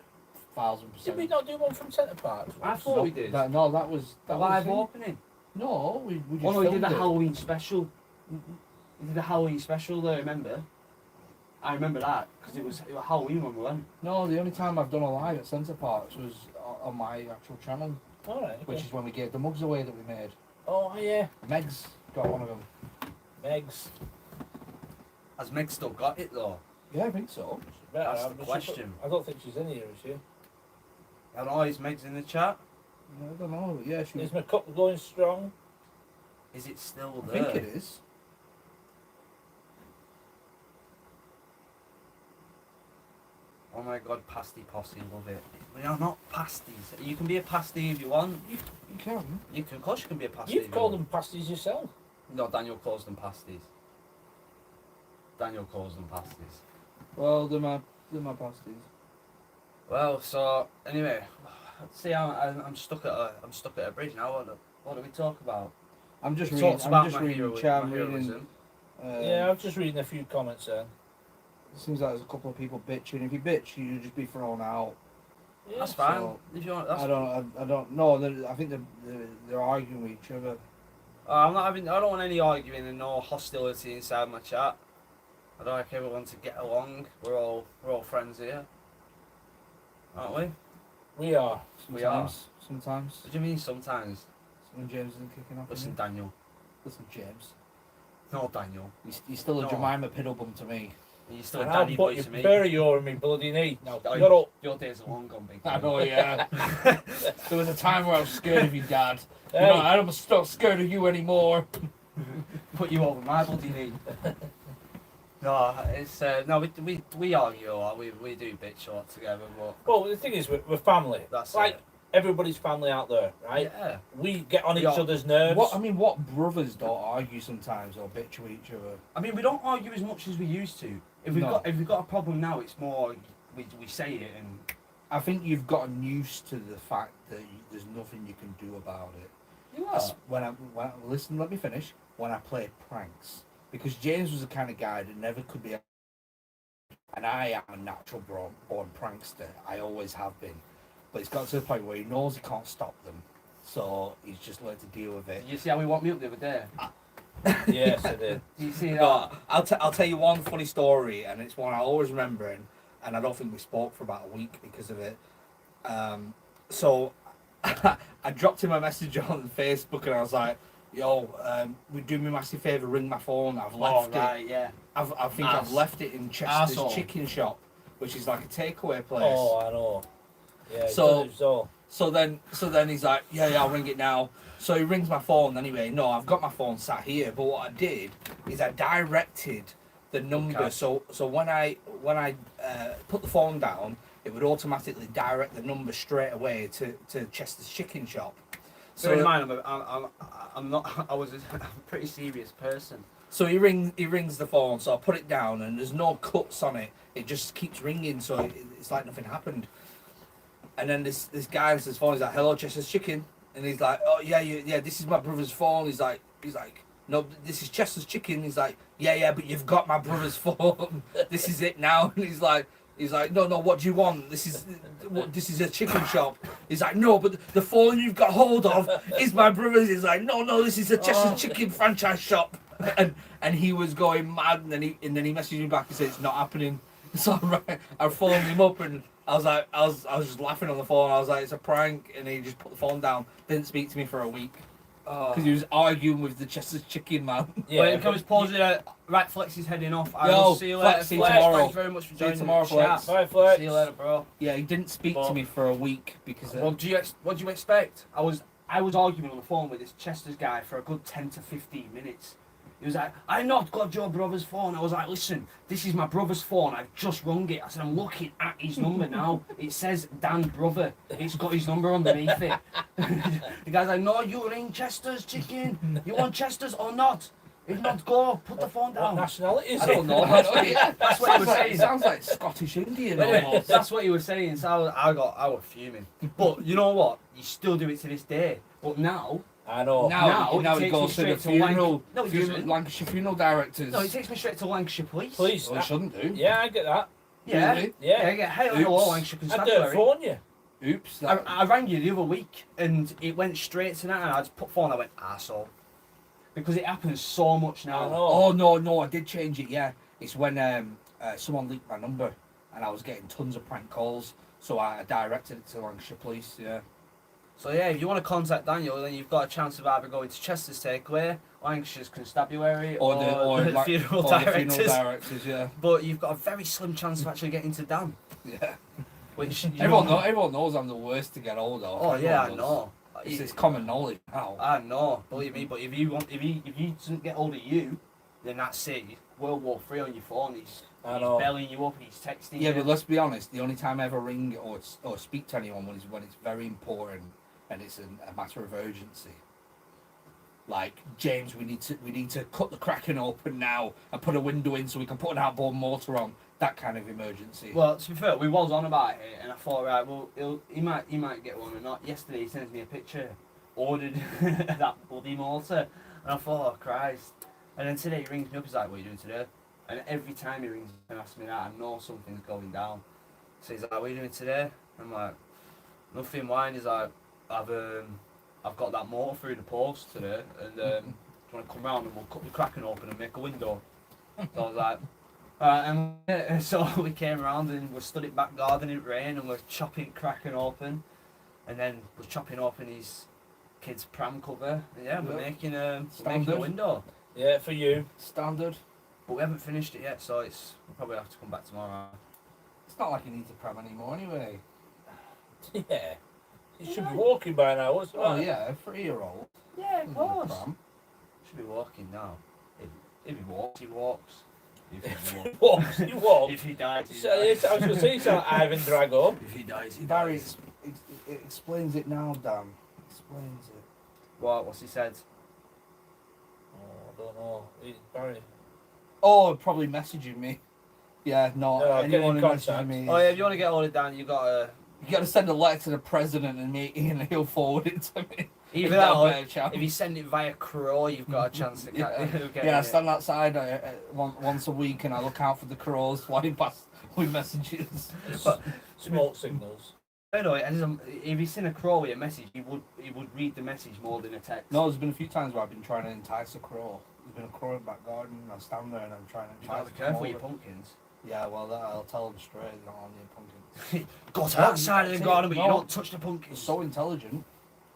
1000%. Did we not do one from Centre Park? I thought we did. That was The that live was opening. No, we just Oh no, he did filmed the it. Halloween special. He did the Halloween special there, remember? I remember that, because it was Halloween when we went. No, the only time I've done a live at Centre Parks was on my actual channel, All right. Okay. which is when we gave the mugs away that we made. Oh yeah. Meg's got one of them. Megs. Has Meg still got it though? Yeah, I think so. Better That's have, the but question. I don't think she's in here, is she? I don't know, is Meg's in the chat? I don't know. Yeah, she. Is my cup going strong? Is it still I there? think it is. Oh my god, pasty posse, love it. We are not pasties. You can be a pasty if you want. You can. You can, of course you can be a pasty. You've if called you them pasties yourself. want. No, Daniel calls them pasties. Daniel calls them pasties. Well, they're my pasties. Well, so anyway, see, I'm stuck at a bridge now. What do we talk about? I'm just We reading. talked I'm about just my reading hero- chat. my I'm reading. heroism. Yeah, I'm just reading a few comments there. It seems like there's a couple of people bitching. If you bitch, you just be thrown out. Yeah. That's fine. So, If you want, that's I don't know. I think they're arguing with each other. I'm not having. I don't want any arguing and no hostility inside my chat. I don't like everyone to get along. We're all friends here, aren't we? We are. We are. Sometimes. What do you mean sometimes? When James isn't kicking off. Listen, Daniel. Listen, James. No, Daniel. He's still a No. Jemima Piddlebum to me. You're still a And I'll daddy put boy you to me. bury you in me bloody knee. Now, Oh, you're up. Your days are long gone, big I boy. know, yeah. There was a time where I was scared of you, Dad. You Hey. know, I'm not scared of you anymore. Put you over my bloody knee. No, it's no. We argue a lot. We do bitch a lot together, but Well, the thing is, we're family. that's Like, it. everybody's family out there, right? Yeah. We get on each Yeah. other's nerves. What brothers don't argue sometimes or bitch to each other? I mean, we don't argue as much as we used to. If we've No. got a problem now, it's more we say it and. I think you've gotten used to the fact that there's nothing you can do about it. That's listen, let me finish. When I played pranks, because James was the kind of guy that never could be, and I am a natural born prankster. I always have been, but it's got to the point where he knows he can't stop them, so he's just learned to deal with it. Did you see how he woke me up the other day? Yes, I did. Did you see that? But I'll tell you one funny story, and it's one I always remember, and I don't think we spoke for about a week because of it. So I dropped him a message on Facebook, and I was like, "Yo, would you do me a massive favour? Ring my phone. I've left it. Yeah. I think I've left it in Chester's Arsehole. Chicken Shop, which is like a takeaway place." Oh, I know. Yeah. So- So then he's like, yeah, I'll ring it now. So he rings my phone anyway. No, I've got my phone sat here, but what I did is I directed the number. Okay. So when I put the phone down, it would automatically direct the number straight away to Chester's Chicken Shop. So in mind, I'm not. I was a pretty serious person. So he rings the phone. So I put it down, and there's no cuts on it. It just keeps ringing, so it's like nothing happened. And then this guy answers his phone. He's like, "Hello, Chester's Chicken," and he's like, "Oh yeah, this is my brother's phone." He's like, "No, this is Chester's Chicken." He's like, "Yeah, but you've got my brother's phone. This is it now." And he's like, "No, what do you want? This is a chicken shop." He's like, "No, but the phone you've got hold of is my brother's." He's like, "No, this is a Chester's Chicken franchise shop." And he was going mad, and then he messaged me back and said, "It's not happening." So I phoned him up, and I was just laughing on the phone. I was like, "It's a prank," and he just put the phone down. Didn't speak to me for a week because he was arguing with the Chester's Chicken man. Yeah. Well, can we pause it? Right, Flex is heading off. I Yo, will see you later. Flex, see you Flex, tomorrow. Thanks very much for See you joining tomorrow, the chat. Flex. Bye, Flex. See you later, bro. Yeah, he didn't speak to me for a week because. Well, what do you expect? I was arguing on the phone with this Chester's guy for a good 10 to 15 minutes. He was like, "I not got your brother's phone." I was like, "Listen, this is my brother's phone. I've just rung it." I said, "I'm looking at his number now. It says Dan Brother. It's got his number underneath it." The guy's like, "No, you ring Chester's Chicken. You want Chester's or not? If not, go. Put the phone What down." nationality is I it? don't know. That's what he was saying. It sounds like Scottish Indian But anyway, almost. that's what he was saying. So I was fuming. But you know what? You still do it to this day. But now. I know. Now it he takes goes me to the straight to funeral, No, he funeral doesn't. Lancashire funeral directors. No, it takes me straight to Lancashire Police. Please. Well, he shouldn't do. Yeah, I get that. Yeah. Really? Yeah. Yeah, hey, hello, Oops. Lancashire I do Constabulary. phone you. Oops. I rang you the other week and it went straight to that and I just put phone, I went, arsehole. Because it happens so much I now. know. Oh no, I did change it. Yeah, it's when someone leaked my number and I was getting tons of prank calls, so I directed it to Lancashire Police. Yeah. So yeah, if you want to contact Daniel, then you've got a chance of either going to Chester's Takeaway, Lancashire's Constabulary, or the funeral directors. Yeah. But you've got a very slim chance of actually getting to Dan. Yeah. Which you Everyone knows I'm the worst to get hold of. Oh yeah, I Everyone know. knows. It's common knowledge now. I know, believe me. But if he doesn't get hold of you, then that's it. World War III on your phone. He's I know. belling you up. He's texting Yeah, you. but let's be honest. The only time I ever ring or speak to anyone when it's very important and it's a matter of urgency. Like, "James, we need to cut the Kraken open now and put a window in so we can put an outboard motor on." That kind of emergency. Well, to be fair, we was on about it, and I thought, right, well, he might get one or not. Yesterday, he sends me a picture, ordered that bloody motor, and I thought, oh Christ. And then today he rings me up. He's like, "What are you doing today?" And every time he rings and asks me that, I know something's going down. So he's like, "What are you doing today?" I'm like, "Nothing." Why? And he's like, I've got that motor through the post today, and do you want to come round and we'll cut the Kraken open and make a window? So I was like, alright, and so we came around and we stood in back garden in rain and we're chopping Kraken open, and then we're chopping open his kid's pram cover. And yeah, we're making a window. Yeah, for you. Standard. But we haven't finished it yet, so we'll probably have to come back tomorrow. It's not like you need to pram anymore anyway. Yeah. You should be walking by now. What's Oh that? yeah, a 3-year-old. Yeah, of course. Pram. Should be walking now. If he walks, he walks. If he Walks, you walk. If he dies, he So, yes, dies. I was going to say, you sound like Ivan Drago. If he dies, he Barry, dies. it explains it now, Dan. Explains it. What's he said? Oh, I don't know. He's Barry. Oh, probably messaging me. Yeah, no, No, get anyone in who messages contact. me. Oh yeah, if you want to get all it down, you gotta You got to send a letter to the president and me, and he'll forward it to me. either He's that got a or better chance. if you send it via Crow, you've got a chance to get Yeah, I it. stand outside once a week and I look out for the crows flying past with messages. But- Smoke signals. Anyway, if he's seen a crow with a message, he would read the message more than a text. No, there's been a few times where I've been trying to entice a crow. There's been a crow in the back garden, and I stand there and I'm trying to You gotta entice be careful them with your over. pumpkins. Yeah, well, I'll tell them straight, they're not on the pumpkins. Go to No, that side of the see, garden, but you no. don't touch the They're pumpkins. so intelligent,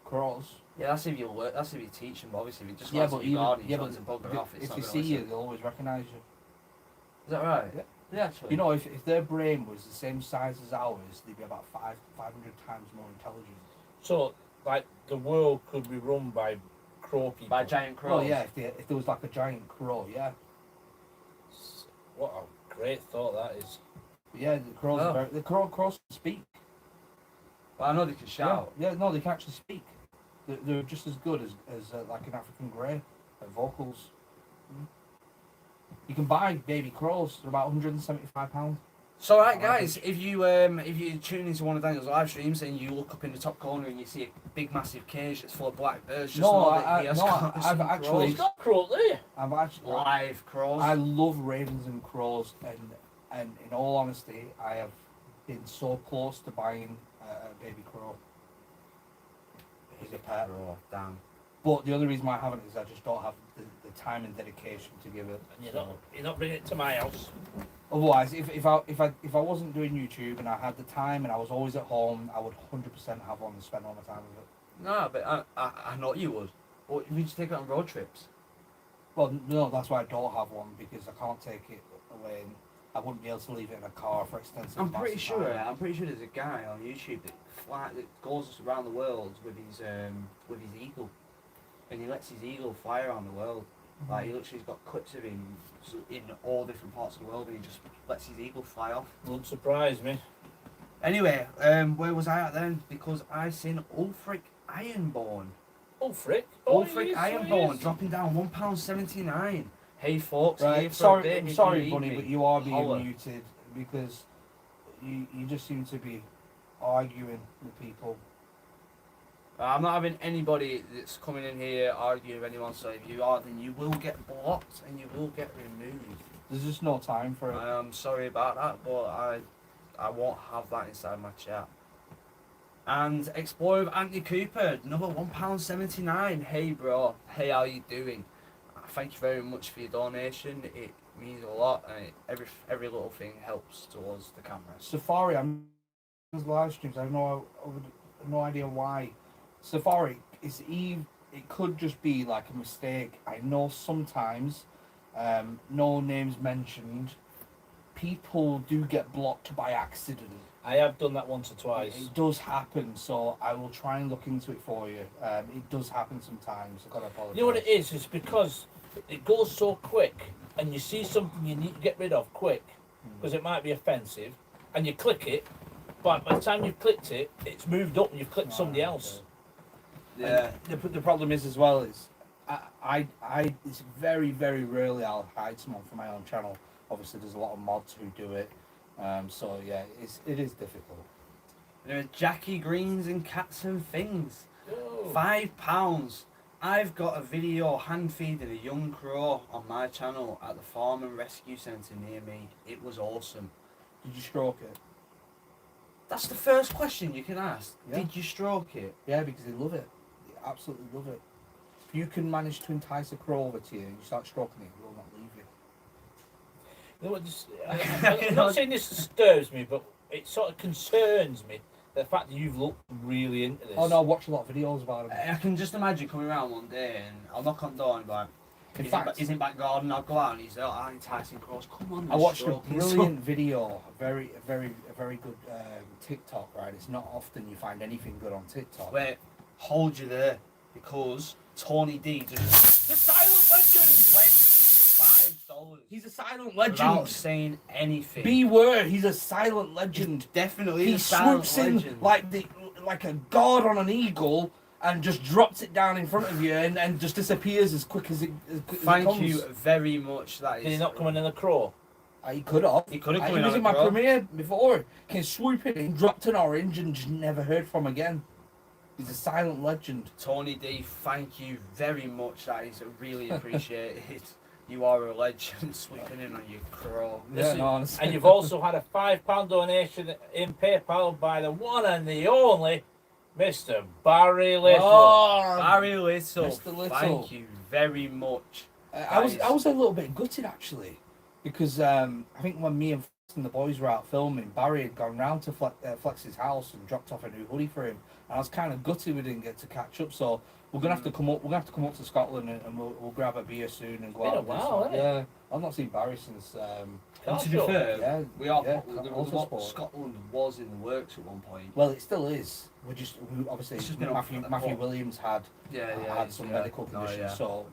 crows. Yeah, that's if you work. That's if you teach them. But obviously, if you just Yeah, like but your garden, yeah, you but to bugger off. It's if not they gonna see you, listen. they'll always recognise you. Is that right? Yeah. Yeah, actually. You know, if their brain was the same size as ours, they'd be about 500 times more intelligent. So, like, the world could be run by crow people. By giant crows. Well, yeah, if there was like a giant crow, yeah. What a great thought that is. But yeah, the crows, Oh. the crows can speak. Well, I know they can shout. Yeah, no, they can actually speak. They're just as good as like an African grey at vocals. You can buy baby crows. They're about £175. So, right, guys, if you tune into one of Daniel's live streams and you look up in the top corner and you see a big, massive cage that's full of black birds, just No, know that he has got I've some actually- He's crows. got crow there. I've actually, Live crows. I love ravens and crows, and in all honesty, I have been so close to buying a baby crow. As a pet. Oh, damn. But the only reason why I haven't is I just don't have the time and dedication to give it. And you're not bringing it to my house. Otherwise, if I wasn't doing YouTube and I had the time and I was always at home, I would 100% have one and spend all my time with it. No, but I know you would. Or you just take it on road trips. Well, no, that's why I don't have one, because I can't take it away. And I wouldn't be able to leave it in a car for extensive. I'm pretty amounts of sure. time. I'm pretty sure there's a guy on YouTube that goes around the world with his eagle, and he lets his eagle fly around the world. Like he literally's got clips of him in all different parts of the world, and he just lets his eagle fly off. Won't surprise me. Anyway, where was I at then? Because I seen Ulfric Ironborn. Oh, frick. Ulfric yes, Ironborn yes. dropping down £1.79. Hey folks, Right, here for a sorry, bit. I'm if sorry, you need Bunny, me. but you are being Holler. muted because you just seem to be arguing with people. I'm not having anybody that's coming in here arguing with anyone, so if you are, then you will get blocked and you will get removed. There's just no time for it. I am sorry about that, but I won't have that inside my chat. And Explorer of Anthony Cooper, another £1.79. Hey bro, hey, how you doing? Thank you very much for your donation. It means a lot, and every little thing helps towards the cameras. Safari, I'm live streams. I have no idea why. Safari, it could just be like a mistake. I know sometimes, no names mentioned, people do get blocked by accident. I have done that once or twice. It does happen, so I will try and look into it for you. It does happen sometimes. I've got to apologise. You know what it is? It's because it goes so quick, and you see something you need to get rid of quick, because it might be offensive, and you click it, but by the time you've clicked it, it's moved up and you've clicked somebody else. Yeah. And the problem is as well is I it's very, very rarely I'll hide someone from my own channel. Obviously there's a lot of mods who do it. So yeah, it is difficult. There are Jackie Greens and Cats and Things. Oh. £5. I've got a video hand feeding a young crow on my channel at the farm and rescue centre near me. It was awesome. Did you stroke it? That's the first question you can ask. Yeah. Did you stroke it? Yeah, because they love it. They absolutely love it. If you can manage to entice a crow over to you and you start stroking it, it will not leave you. You know what, I'm not saying this disturbs me, but it sort of concerns me, the fact that you've looked really into this. Oh no, I watch a lot of videos about it. I can just imagine coming around one day and I'll knock on the door and be like, In he's fact, in back garden, I'll go out and he's like, oh, enticing crows, come on. I watched a stroking brilliant video, a very good TikTok, right? It's not often you find anything good on TikTok. some." Wait, hold you there, because Tony D just... The silent legend! $25. He's a silent Without legend. saying anything. Beware, he's a silent legend. Definitely He a silent swoops in legend. like the like a god on an eagle and just drops it down in front of you and just disappears as quick as it comes. Thank you very much. That is. Did he not come in a crow? He could have. He could have come He in was on in a my crow. premiere before. Came swooping in, dropped an orange, and just never heard from again. He's a silent legend. Tony D, thank you very much. That is really appreciated. You are a legend, sweeping in on your crow. Yeah, no, honestly. And you've also had a £5 donation in PayPal by the one and the only Mr. Barry Little. Oh, Barry Little, Mr. Little. thank you very much. I was a little bit gutted actually, because I think when me and the boys were out filming, Barry had gone round to Flex's house and dropped off a new hoodie for him, and I was kind of gutted we didn't get to catch up. So we're gonna have to come up. We're gonna have to come up to Scotland and we'll grab a beer soon and go Been out. a and do while, some- hasn't it? Yeah, I've not seen Barry since. And to be fair, Yeah, we are. yeah, What Scotland was in the works at one point. Well, it still is. Obviously It's just been Matthew Williams had had some medical conditions, so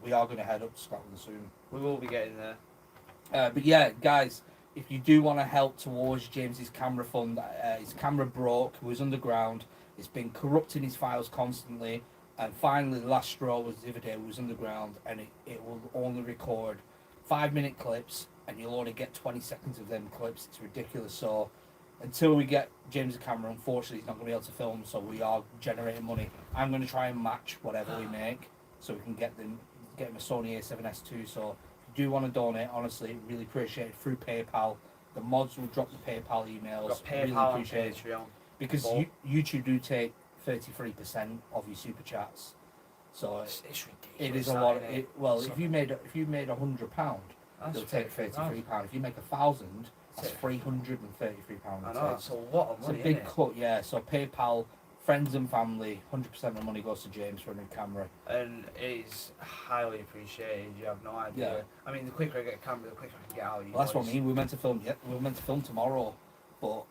we are going to head up to Scotland soon. We will be getting there. But yeah, guys, if you do want to help towards James's camera fund, his camera broke, he was underground, it's been corrupting his files constantly, and finally the last straw was the other day, it was underground, and it will only record 5-minute clips, and you'll only get 20 seconds of them clips. It's ridiculous. So until we get James a camera, unfortunately he's not going to be able to film, so we are generating money. I'm going to try and match whatever we make so we can get him a Sony A7S II. So if you do want to donate, honestly, really appreciate it through PayPal. The mods will drop the PayPal emails. Got Really PayPal and appreciate it. Patreon. Because YouTube do take 33% of your super chats. So It's ridiculous. it is a lot. isn't it? Well, So- if you made £100, That's they'll take £33. £33. If you make 1,000, that's £333. I know, that's a lot of It's a money, big innit? cut, yeah. So PayPal, friends and family, 100% of the money goes to James for a new camera. And it's highly appreciated. You have no idea. Yeah. I mean, the quicker I get a camera, the quicker I can get out of you. Well, that's what I boys. mean. We were meant to film. We were meant to film tomorrow, but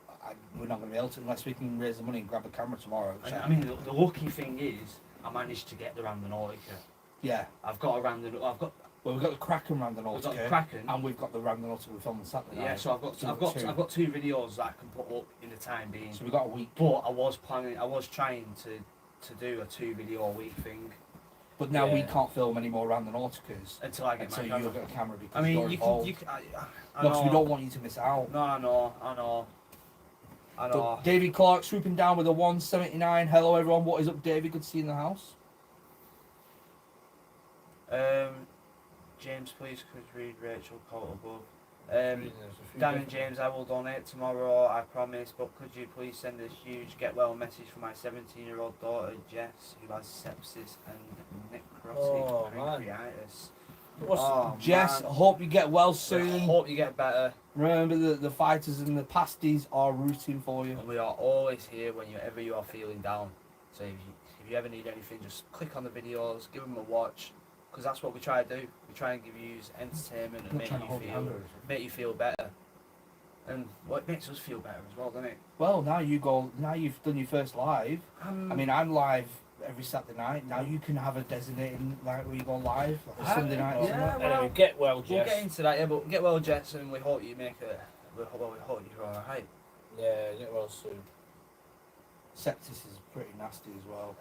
we're not going to be able to unless we can raise the money and grab a camera tomorrow. which I mean, the lucky thing is, I managed to get the Randonautica. yeah. I've got a Randonautica. Well, we've got the Kraken We've got the Randonautica, Kraken. and we've got the Randonautica we filmed on Saturday Yeah, night. so I've got two videos that I can put up in the time being. So we've got a week. But I was trying to do a 2-video a week thing But now we Yeah. can't film any more Randonauticas until I get until my you've camera. got a camera because I mean, you're you involved. can. I No, 'cause we know. don't want you to miss out. No, I know. But David Clark swooping down with a 179. Hello everyone, what is up, David? Good to see you in the house. James, please could read Rachel quote above. Dan and James, I will donate tomorrow, I promise, but could you please send a huge get well message for my 17-year-old daughter Jess, who has sepsis and necrotic pancreatitis. Jess, man. hope you get well I soon. hope you get better. Remember the fighters and the pasties are rooting for you. And we are always here whenever you are feeling down. So if you ever need anything, just click on the videos, give them a watch, because that's what we try to do. We try and give you entertainment and make you feel better. And what makes us feel better as well, doesn't it? Well, now you've done your first live. I mean, I'm live every Saturday night. Now you can have a designated night where you go live, like a Sunday night. yeah, Isn't it? Anyway, get well, we'll Jess. get into that, yeah, but get well, Jets, and we hope you make it. We hope you're alright. Yeah, get well soon. Sepsis is pretty nasty as well.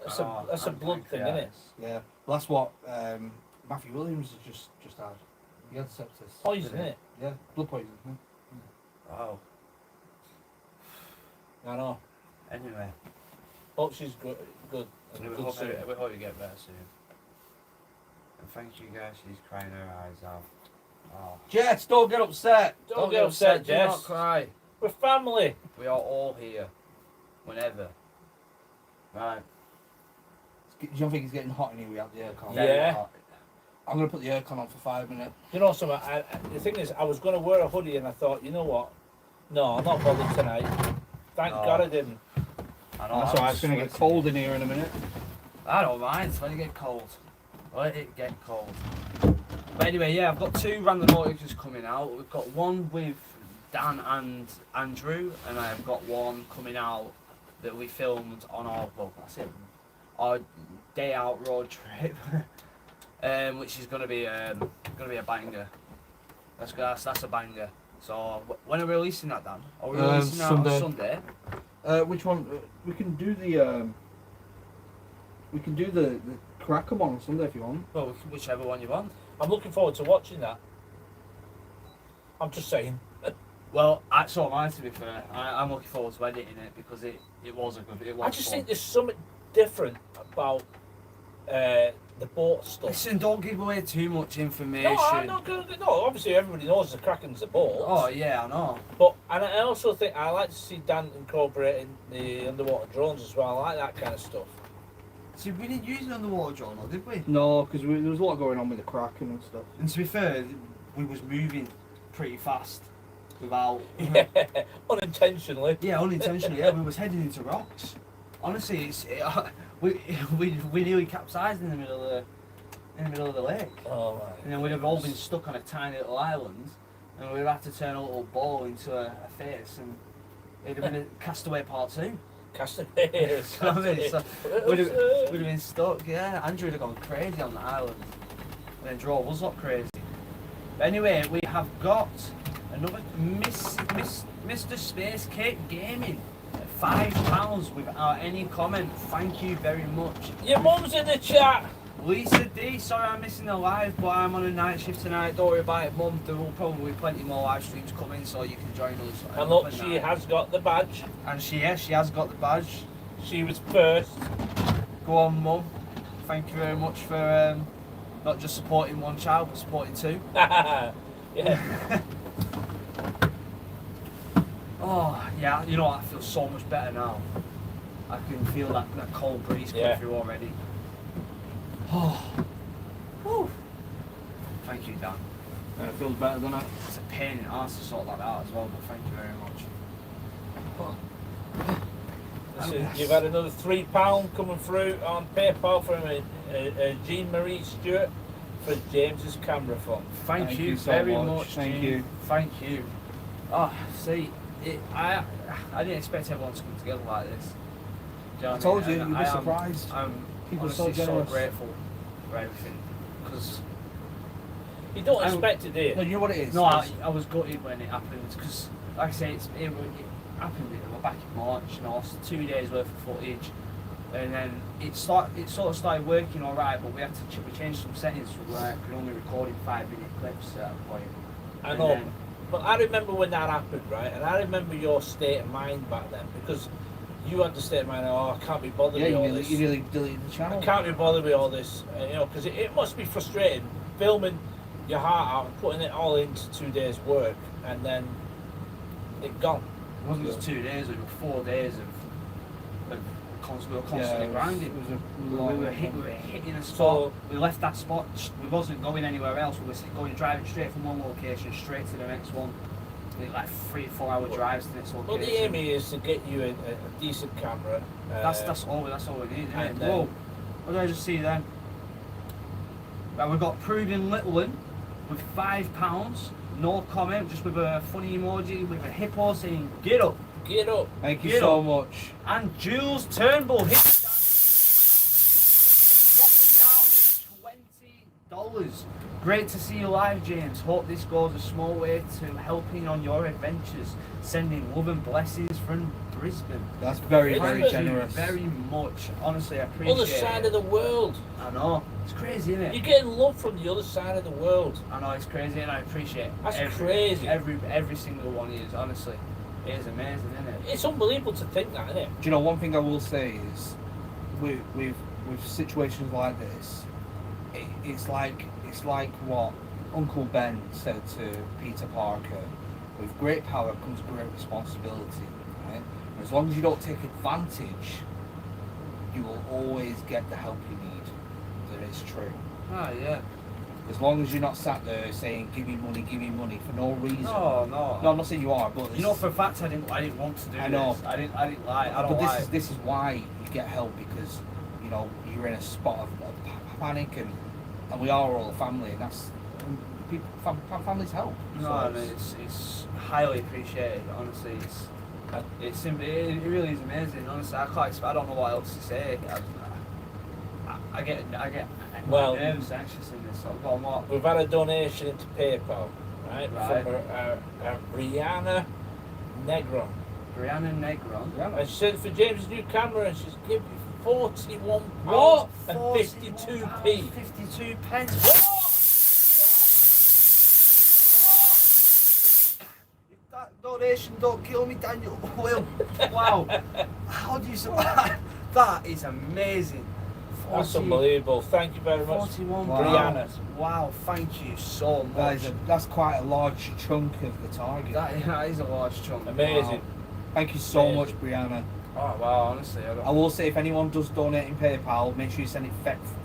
That's a blood thing, isn't it? Yeah, well, that's what Matthew Williams has just had. He had sepsis. Poison, innit? Yeah, blood poison. Wow. I know. Anyway, Hope she's good. And we good soon. hope you get better soon. And thank you guys, she's crying her eyes out. Oh. Jess, don't get upset. Don't get upset, do not Jess. cry. We're family. We are all here. Whenever. Right. Do you don't think it's getting hot anyway out the aircon? Yeah. Hot. I'm going to put the aircon on for 5 minutes. You know something? The thing is, I was going to wear a hoodie and I thought, you know what? No, I'm not bothered tonight. Thank No. God I didn't. I know, That's alright, it's going to get cold in here in a minute. I don't mind, let it get cold. Let it get cold. But anyway, yeah, I've got 2 Randonauticas coming out. We've got one with Dan and Andrew, and I've got one coming out that we filmed on our day out road trip, which is gonna be a banger. That's a banger. So when are we releasing that, Dan? Are we releasing that on Sunday? Which one? We can do the Kraken one on Sunday if you want. Well, whichever one you want. I'm looking forward to watching that. I'm just saying. Well, so am I, to be fair. I'm looking forward to editing it because it was a good. It was I just fun. think there's something different about the boat stuff. Listen, don't give away too much information. No, I'm not going to. No, obviously everybody knows the Kraken's a boat. Oh yeah, I know. But and I also think I like to see Dan incorporating the underwater drones as well. I like that kind of stuff. See, we didn't use an underwater drone, though, did we? No, because there was a lot going on with the Kraken and stuff. And to be fair, we was moving pretty fast without. Yeah, unintentionally. Yeah, unintentionally. Yeah, we was heading into rocks. Honestly, we nearly capsized in the middle of the lake. Oh my. And then we'd have all been stuck on a tiny little island, and we'd have to turn a little ball into a face, and it'd have been a Castaway Part 2. Castaways. So, I mean, so we'd have been stuck, yeah. Andrew would have gone crazy on the island, and then drove us up crazy. But anyway, we have got another Mr. Space Cake Gaming at £5 without any comment. Thank you very much. Your mum's in the chat. Lisa D, sorry I'm missing the live, but I'm on a night shift tonight. Don't worry about it, Mum. There will probably be plenty more live streams coming, so you can join us. And look, she has got the badge. And she has got the badge. She was first. Go on, Mum. Thank you very much for not just supporting one child, but supporting two. Yeah. Oh, yeah, you know what? I feel so much better now. I can feel that cold breeze coming through already. Oh. Whew. Thank you, Dan. It feels better than it. It's a pain in the arse to sort that out as well, but thank you very much. Listen, you've had another £3 coming through on PayPal from Jean Marie Stewart for James's camera phone. Thank you so very much. much. Thank Jean. you. Thank you. Oh, see, I didn't expect everyone to come together like this. Do you know I what told mean? you, And you'd be I am- surprised. I'm People are honestly so generous. grateful for everything. Because You don't I'm- expect it, do you? No, you know what it is? no, I was gutted when it happened. Because, like I say, it happened back in March. You know, it's 2 days worth of footage, and then it sort of started working all right. But we had to we changed some settings where I could only record in 5-minute clips at a point. I And know. then- But I remember when that happened, right? And I remember your state of mind back then because you had the state of mind, oh, I can't be bothered Yeah, with all you this. nearly deleted the I channel. can't be bothered with all this, you know, because it must be frustrating filming your heart out and putting it all into 2 days' work and then it gone. It wasn't just 2 days, it was 4 days of we were constantly grinding. It was We were hitting a spot. We left that spot. We wasn't going anywhere else. We were driving straight from one location straight to the next one. Like 3-4 hour drives to the next location. Well, the aim is to get you a decent camera. That's all we need. Isn't it? and Whoa! What did I just see then? Right, we've got Proving Littleton with £5. No comment, just with a funny emoji with a hippo saying "Get up." Get up. Thank you Get so up. much. And Jules Turnbull hits down, dropping down at $20. Great to see you live, James. Hope this goes a small way to helping on your adventures. Sending love and blessings from Brisbane. That's very, very Thank generous. Very much. Honestly, I appreciate Other side of the world. I know. It's crazy, isn't it? You're getting love from the other side of the world. I know it's crazy, and I appreciate That's crazy. Every single one is, honestly. It is amazing, isn't it? It's unbelievable to think that, isn't it? Do you know, one thing I will say is, with situations like this, it's like what Uncle Ben said to Peter Parker: with great power comes great responsibility. Right? And as long as you don't take advantage, you will always get the help you need. That is true. Ah, yeah. As long as you're not sat there saying "give me money" for no reason. No. No, I'm not saying you are, but You know, for a fact, I didn't want to do I know. this. I didn't lie. I don't but lie. this is why you get help, because you know you're in a spot of panic, and we are all a family, and that's people. Families help. No, So I mean, it's highly appreciated. Honestly, it really is amazing. Honestly, I don't know what else to say. I get Well, nervous, anxious in this. So go on, what? We've had a donation into PayPal, right? Right. From Brianna Negron. Brianna Negron. And she said for James' new camera, and she's giving £41 What? and 52p. 52 pence. That donation don't kill me, Daniel. Will. Wow. How do you survive? That is amazing. That's unbelievable. Thank you very much, 41 Brianna. Wow, thank you so much. That's quite a large chunk of the target. That is a large chunk. Amazing. Wow. Thank you so much, Brianna. Oh wow, honestly, I will say, if anyone does donate in PayPal, make sure you send it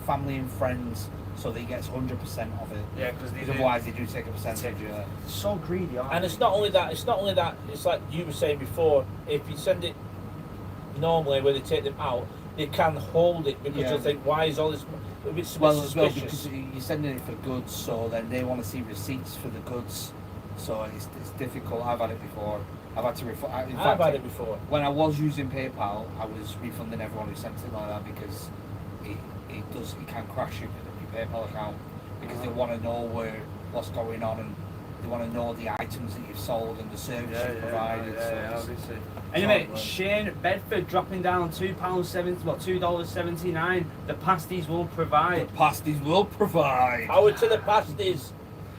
family and friends so that he gets 100% of it. yeah, because Otherwise, they do take a percentage. so greedy, aren't And they? it's not only that. It's like you were saying before. If you send it normally, where they take them out, they can hold it because they'll think, why is all this? It's Well, suspicious. because you're sending it for goods, so then they want to see receipts for the goods. So it's difficult. I've had it before. I've had to refund. I've had it before. When I was using PayPal, I was refunding everyone who sent it like that because it can crash your PayPal account because they want to know what's going on and they want to know the items that you've sold and the service you've provided. Obviously. Anyway, Sorry, Shane Bedford dropping down $2.79. The pasties will provide. The pasties will provide. Power to the pasties.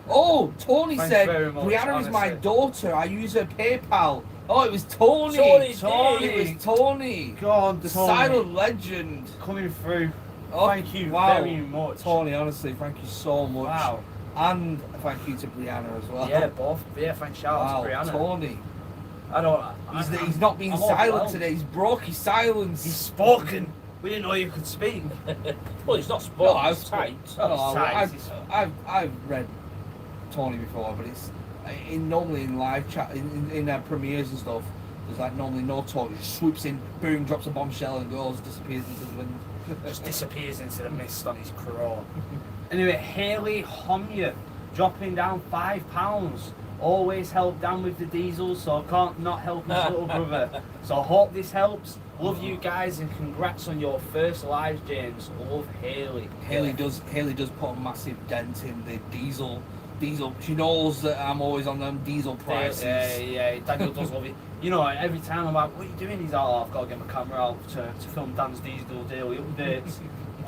Oh, Tony Thanks said, very much, Brianna is my honestly. daughter. I use her PayPal. Oh, it was Tony. Tony. It was Tony. Go on, The Tony. silent legend. Coming through. Oh, Thank you wow. very much. Tony, honestly, thank you so much. Wow. And thank you to Brianna as well. Yeah, both. Yeah, thanks. Shout out to Wow, Brianna. Tony. I don't. He's not being I'm silent overwhelmed. today. He's broke his silence. He's spoken. We didn't know you could speak. Well, it's not No, sport. I've It's tight. Oh, it's I've read Tony before, but it's normally in live chat in premieres and stuff. There's like normally no talk. He just swoops in, boom, drops a bombshell, and goes, disappears into the wind. Just disappears into the mist on his crow. Anyway, Haley Homya dropping down £5. Always help Dan with the diesel, so I can't not help his little brother. So I hope this helps. Love you guys and congrats on your first live, James. Love Haley. Haley does put a massive dent in the diesel. She knows that I'm always on them diesel prices. Yeah, Daniel does love it. You know, every time I'm like, what are you doing? He's like, oh, I've got to get my camera out to film Dan's diesel daily updates.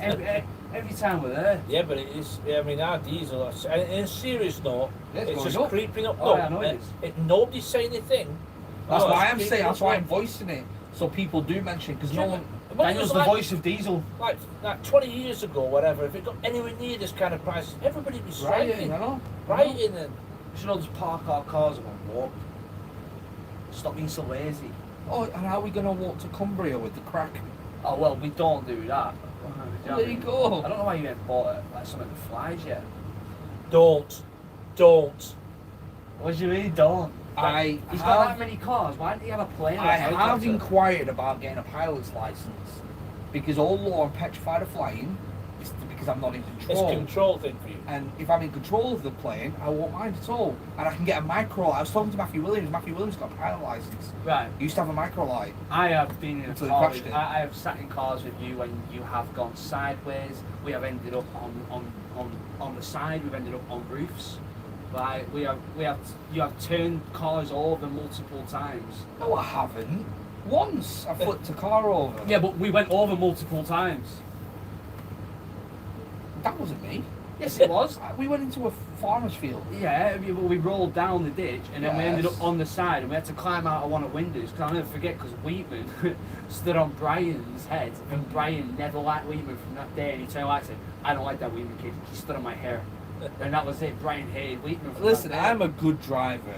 every time we're there. Yeah, but it is. I mean, our diesel. And in a serious note, Yeah, it's it's going just up. creeping up. Oh, yeah, I know it is. Nobody's saying anything. That's No, why it's I'm creeping saying. up That's why up. I'm voicing it, so people do mention because no one. When it Daniel's was the like, voice of diesel. like 20 years ago, whatever. If it got anywhere near this kind of price, everybody would be striking, I know. writing, and We should all just park our cars and walk. Stop being so lazy. Oh, and how are we going to walk to Cumbria with the Kraken? Oh well, we don't do that. Well, there you go. I don't know why you ain't bought like something that flies yet. don't. What do you mean, don't? I He's got that have, many cars. Why didn't he have a plane? or I a have helicopter? inquired about getting a pilot's license because although I'm petrified of flying, it's because I'm not in It's control. a control thing for you. And if I'm in control of the plane, I won't mind at all. And I can get a Microlight. I was talking to Matthew Williams. Matthew Williams got a pilot license. Right. He used to have a Microlight. I have been in a Until you car. crashed it. I have sat in cars with you when you have gone sideways. We have ended up on the side. We've ended up on roofs. Like you have turned cars over multiple times. No, I haven't. Once I flipped a car over. Yeah, but we went over multiple times. That wasn't me. Yes, it was. We went into a farmer's field. Yeah, we rolled down the ditch and then we ended Yes. up on the side and we had to climb out of one of the windows because I'll never forget because Wheatman stood on Brian's head and Brian never liked Wheatman from that day and he turned around and said, I don't like that Wheatman kid, he stood on my hair. And that was it, Brian hated Wheatman from Listen, that day. I'm a good driver.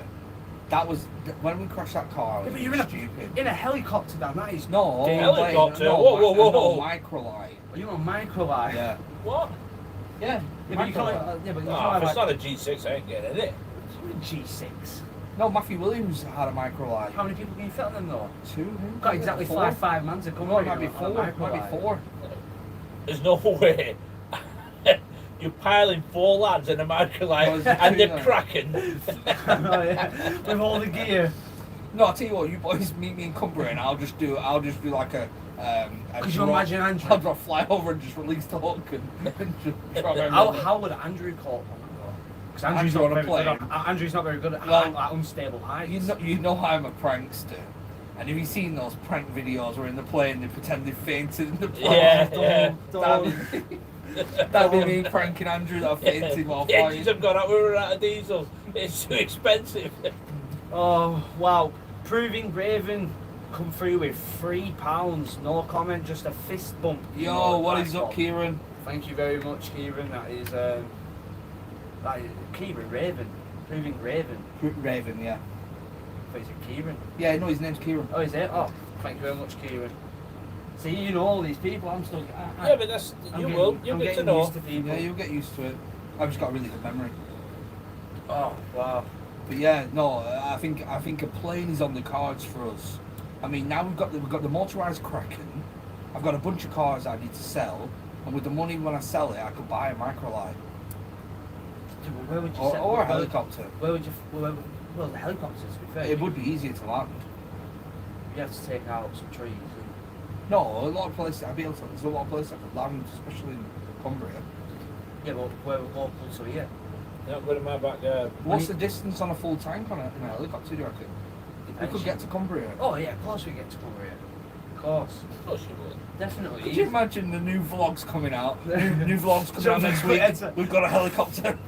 That was when we crashed that car. Yeah, It but was you're stupid. in a helicopter, Dan, that is... No, Helicopter? No, Whoa. No, Microlight. Are you on Microlight? Yeah. What? Yeah. Yeah, but you can't... Microlight. Yeah, but you Oh, can't if it's have not a G6, I ain't getting it. G6. No, Matthew Williams had a Microlight. How many people can you fit on them though? Two. Got exactly Four. five man to come No, on it might be on a four. It might Microlight. be four. There's no way. You're piling 4 lads in a Microlight No, it's and two the then. Kraken. Oh, yeah. With all the gear. No, I'll tell you what. You boys meet me in Cumbria, and I'll just do like a. Could you imagine Andrew? I'll just fly over and just release the hook and just drop How would Andrew cope? Because Andrew's Andrew not on a very good plane. Andrew's not very good at Well, at unstable heights. You know I'm a prankster, And have you seen those prank videos where in the plane they pretend they fainted in the plane? Yeah, That'd be me pranking Andrew that I fainted while The flying. engines have gone out. We were out of diesel. It's too expensive. Oh wow! Proving Raven come through with £3. No comment, just a fist bump. Yo, what Nice is up, one. Kieran? Thank you very much, Kieran. That is Kieran Raven. Proving Raven. Raven, yeah. What is it, Kieran? Yeah, no, his name's Kieran. Oh, is it? Oh, thank you very much, Kieran. See, you know all these people. I'm still. Yeah, but that's you'll get to know. Used to people. Yeah, you'll get used to it. I've just got a really good memory. Oh wow. But yeah, no, I think a plane is on the cards for us. I mean, now we've got the motorised Kraken. I've got a bunch of cars that I need to sell, and with the money when I sell it, I could buy a Microlight Where would you or a helicopter. Where would you? Well, the helicopters. To be fair, It would be easier to land. You have to take out some trees. No, a lot of places I'd be able to. There's a lot of places I could land, especially in Cumbria. Yeah, but where we're local to here. Not good in my backyard. What's the distance on a full tank on in a helicopter? Do you reckon? We could get to Cumbria. Oh yeah, of course we get to Cumbria. Of course, Of course you would. definitely. Could you imagine the new vlogs coming out? New vlogs coming out next week. We've got a helicopter.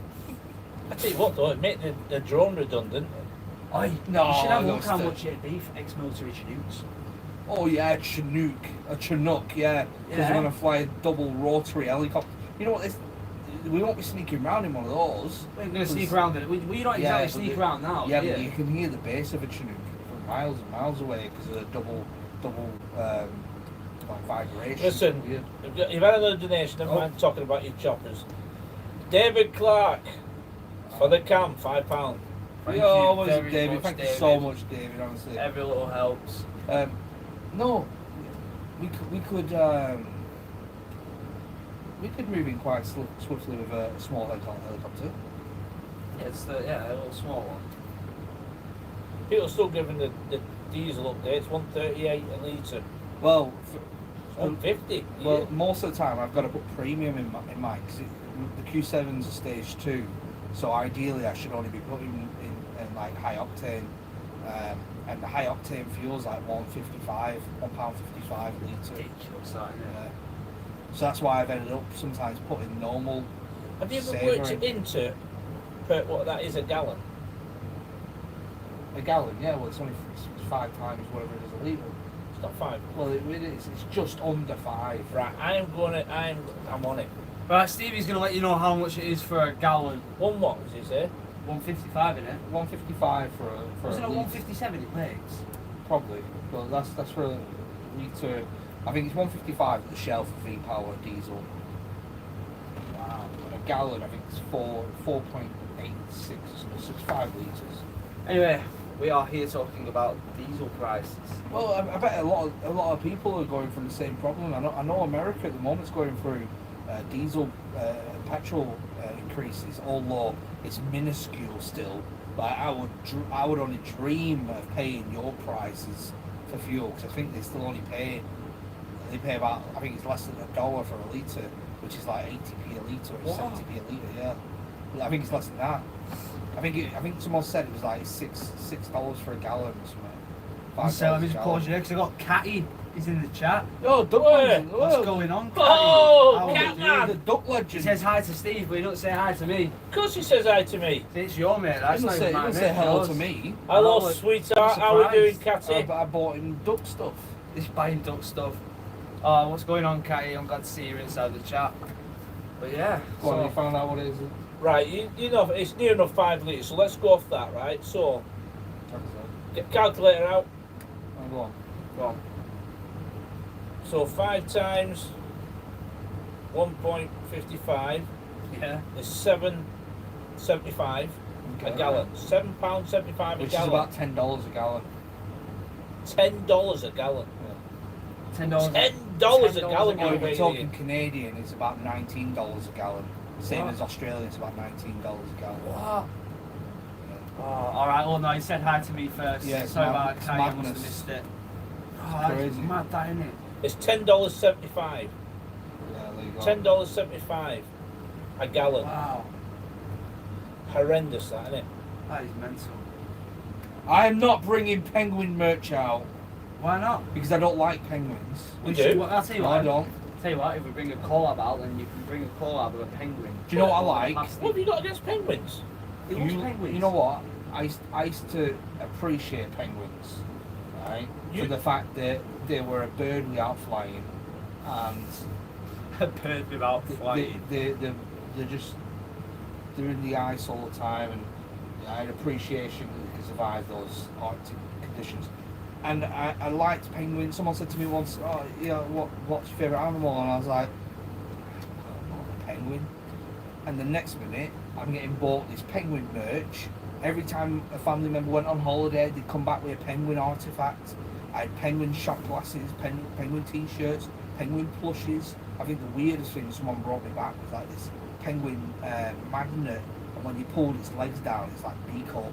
I tell you what though, it make the drone redundant. Oi, No, you should have a no, look how still. much it'd be for ex-military Chinooks. Oh yeah, a Chinook, yeah. Because Yeah. we're gonna fly a double rotary helicopter. You know what? We won't be sneaking around in one of those. We're going to sneak around it. We don't Yeah, exactly sneak around now. Yeah, but you can hear the bass of a Chinook from miles and miles away because of the double like vibration. Listen, Weird. you've had another donation, never mind talking about your choppers. David Clark for the camp, £5. Thank Yo, you what is it, very David? much, Thank you David. so much, David. Honestly. Every little helps. No, we could move in quite swiftly with a small helicopter. Yeah, it's a little small one. People still giving the diesel updates, 138 a litre. Well, 150. well, most of the time I've got to put premium in mine because the Q7's a stage 2, so ideally I should only be putting in like high octane, and the high octane fuel's like £1.55 a litre. Ridiculous, that, isn't it? So that's why I've ended up sometimes putting normal. Have you ever savoury. worked it into what that is a gallon? A gallon, yeah. Well, it's only 5 times whatever it is a litre. It's not 5. Well, it is. It's just under 5. Right, I'm on it. Right, Stevie's going to let you know how much it is for a gallon. One what does he say? 155 in it. 155 for Wasn't a it litre. 157 in legs? Probably. Well, that's for a litre. I think it's 155 at the Shell for V-Power diesel. Wow. And a gallon, I think it's 4.86, so 65 litres. Anyway, we are here talking about diesel prices. Well, I bet a lot of people are going through the same problem. I know America at the moment's going through diesel petrol increases, although it's minuscule still. Like I would only dream of paying your prices for fuel because I think they still only pay about, I think it's less than $1 for a litre, which is like 80p a litre or 70p a litre. Yeah, I think it's less than that. I think someone said it was like $6 for a gallon or something. So let me just pause you there because I got Catty. He's in the chat. Oh, Duck Where? Legend. What's Well, going on, Catty? Oh, How are Cat you Man. the doing? Duck He Legend. says hi to Steve, but he don't say hi to me. Of course he says hi to me. It's your mate. That's He not doesn't even my say mate. hello yours. to me. Hello, look, sweetheart. I'm How are we doing, surprised. Catty? I bought him duck stuff. He's buying duck stuff. Oh, what's going on, Catty? I'm glad to see you inside the chat. But yeah, Go on, so you found out what it is. Right, you know, it's near enough 5 litres, so let's go off that, right? So, get calculator out. Go on. go on. So 5 times 1.55 Yeah. is £7.75 a Okay. gallon. £7.75 a Which is gallon. about $10 a gallon. $10 a gallon. $10. $10 a gallon. Or you're if we're paying talking here. Canadian, it's about $19 a gallon. Same What? as Australian, it's about $19 a gallon. What? Oh, alright. Oh no, he said hi to me first. Yeah, it's Sorry mad- about it's that, Catty. I must have madness. missed it. It's Oh, that's crazy. mad, that, isn't it? It's $10.75. Yeah, there you go. $10.75 a gallon. Wow. Horrendous, that, isn't it? That is mental. I am not bringing penguin merch out. Why not? Because I don't like penguins. We do. Well, I'll tell you No, what. I don't. Tell you what, if we bring a collab out, then you can bring a collab with a penguin. Do you know what I like? What have you got against penguins? He loves penguins. You know what? I used to appreciate penguins, right? For the fact that they were a bird without flying, and A bird without flying. they're just they're in the ice all the time, and I had appreciation that they could survive those Arctic conditions. And I liked penguins. Someone said to me once, "Oh, yeah, what's your favourite animal?" And I was like, "A penguin." And the next minute, I'm getting bought this penguin merch. Every time a family member went on holiday, they'd come back with a penguin artifact. I had penguin shot glasses, penguin t-shirts, penguin plushes. I think the weirdest thing someone brought me back was like this penguin magnet, and when you pulled its legs down, it's like beak open.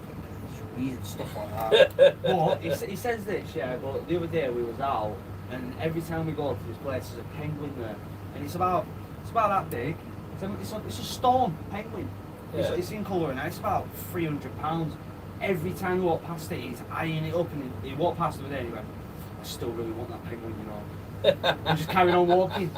It's weird stuff like that. But he says this, yeah, but the other day we was out, and every time we go to this place, there's a penguin there. And it's about that big. It's a storm penguin. Yeah. It's in colour and it's about £300. Every time we walk past it, he's eyeing it up, and he walked past it there and he went, I still really want that penguin, you know. And just carried on walking.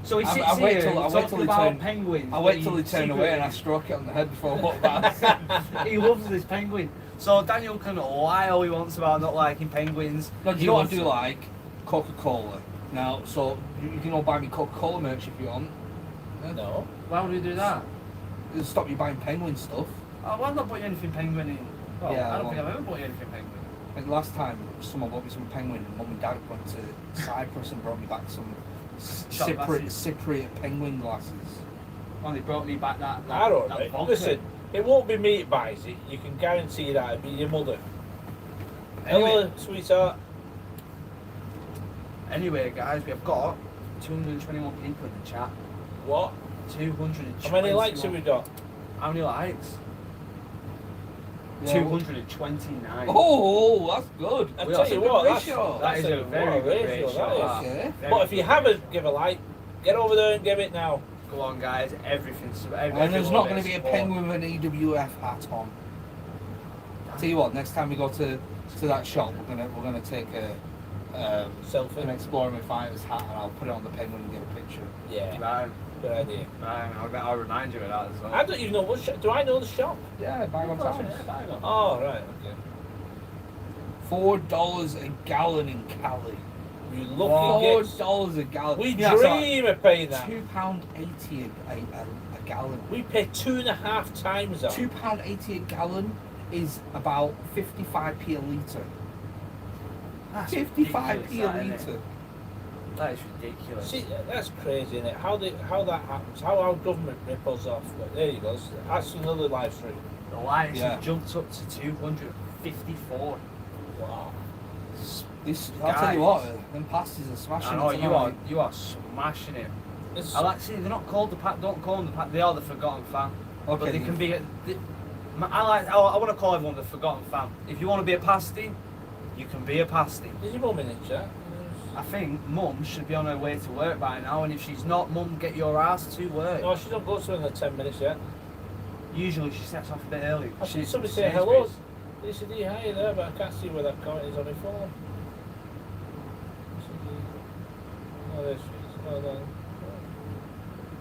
So he sits I wait here till talking he about turn- penguins. I wait but till he turned away and I struck it on the head before I walked past. He loves this penguin. So Daniel can lie all he wants about not liking penguins. No, do He you know what I loves do them. like? Coca-Cola. Now, so you can all buy me Coca-Cola merch if you want. No. Why would we do that? It'll stop you buying penguin stuff. Oh, well, I've not bought you anything penguin in. Well, Yeah, I don't well- think I've ever bought you anything penguin. Like last time, someone bought me some penguin. Mum and Dad went to Cyprus and brought me back some Shot glasses. Cypriot penguin glasses. Well, they brought me back that I don't that know. vodka. Listen, it won't be me that buys it. You can guarantee that it'll be your mother. Hello, sweetheart. Anyway, guys, we've got 221 people in the chat. What? 221. How many likes have we got? How many likes? Yeah, 229. Oh, that's good. I We tell are you a what, good that's, ratio. That is a very what good ratio, ratio. that is. Okay. Very But if you good. haven't give a like, get over there and give it now. Go on, guys. Everything's. And there's not going to be a penguin with an EWF hat on. Tell you what, next time we go to that shop, we're gonna take an Selfie. Exploring with Fighters hat, and I'll put it on the penguin and get a picture. Yeah, Right, good idea. I'll remind you of that as well. I don't even know what shop. Do I know the shop? Yeah, bag on time. Oh, right, okay. $4 a gallon in Cali. You lucky gits. $4 a gallon. We Yeah, sorry. dream of paying that. £2.80 a gallon. We pay 2.5 times that. £2.80 a gallon is about 55p a litre. That's 55p ridiculous, a that, innit? litre. That is ridiculous. See, that's crazy, isn't it? How that happens, how our government rip us off. But there you go. That's another live stream. The lights Yeah. have jumped up to 254. Wow. I'll tell you what, them pasties are smashing. I know it you tonight. are. You are smashing it. It's, I like to see they're not called the pack. Don't call them the pack. They are the Forgotten Fam. Okay. But they can be. I want to call everyone the Forgotten Fam. If you want to be a pasty, you can be a pasty. is your mum in the chat? I think Mum should be on her way to work by now, and if she's not, Mum, get your ass to work. No, she don't go to another 10 minutes yet. Usually she sets off a bit early. I She's see somebody say Sainsbury's. hello. They said, hi there, but I can't see where that comment is on my phone. Oh, there she is. Hold on.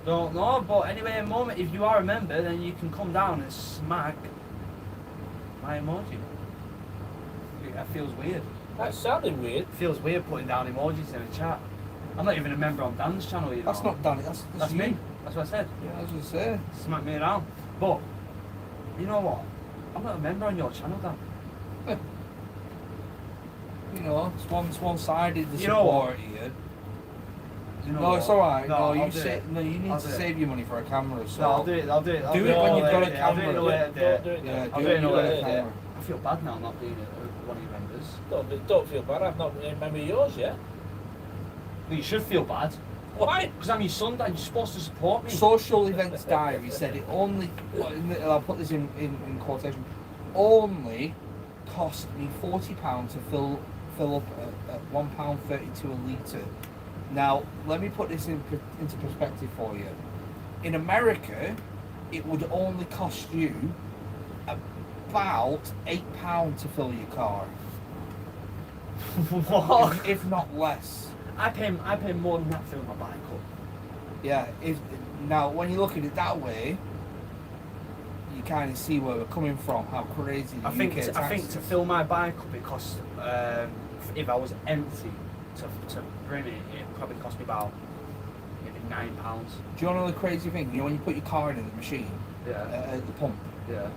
Don't know, but anyway, Mum, if you are a member, then you can come down and smack my emoji. That feels weird. That sounded weird. It feels weird putting down emojis in a chat. I'm not even a member on Dan's channel, you know. That's not Danny, That's you. me. That's what I said. Yeah, I was going to say. Smack me around. But, you know what? I'm not a member on your channel, Dan. You know, it's one-sided, the You know what? support here. You know No, what? it's alright. No, No, I'll you do say, it. no, you need I'll to do it. save your money for a camera. So No, I'll do it. I'll do it. I'll Do do it when all you've got a later. I'll do it camera. a later Don't date. do it Yeah, now. I'll do do it it in a when you've got a later date. camera. I feel bad now not being one of your members. Don't feel bad. I've not been a member of yours yet. But you should feel bad. Why? Because I'm your son, Dad. You're supposed to support me. Social Events Diary said it only, I'll put this in quotation, only cost me £40 to fill up at £1.32 a litre. Now, let me put this into perspective for you. In America, it would only cost you about £8 to fill your car. What? if not less. I pay more than that for my bike up. Yeah. If now when you look at it that way, you kind of see where we're coming from. How crazy the I think UK I think tax to is. fill my bike up, it costs if I was empty to bring it, it probably cost me about maybe £9. Do you know the crazy thing? You know when you put your card in the machine Yeah. at the pump, Yeah.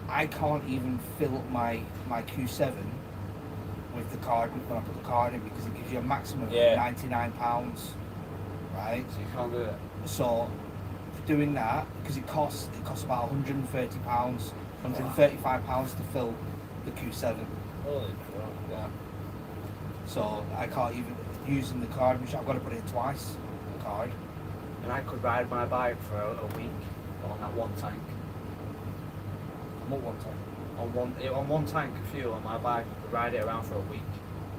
I can't even fill up my Q7 with the card when I put the card in because it gives you a maximum of £99, right? So you can't do it. So for doing that, because it costs about £130, £135 to fill the Q7. Holy crap. Yeah. So I can't even using the card machine. I've got to put it in twice. The card. And I could ride my bike for a week on that one tank. What one time? On one tank of fuel on my bike, I could ride it around for a week.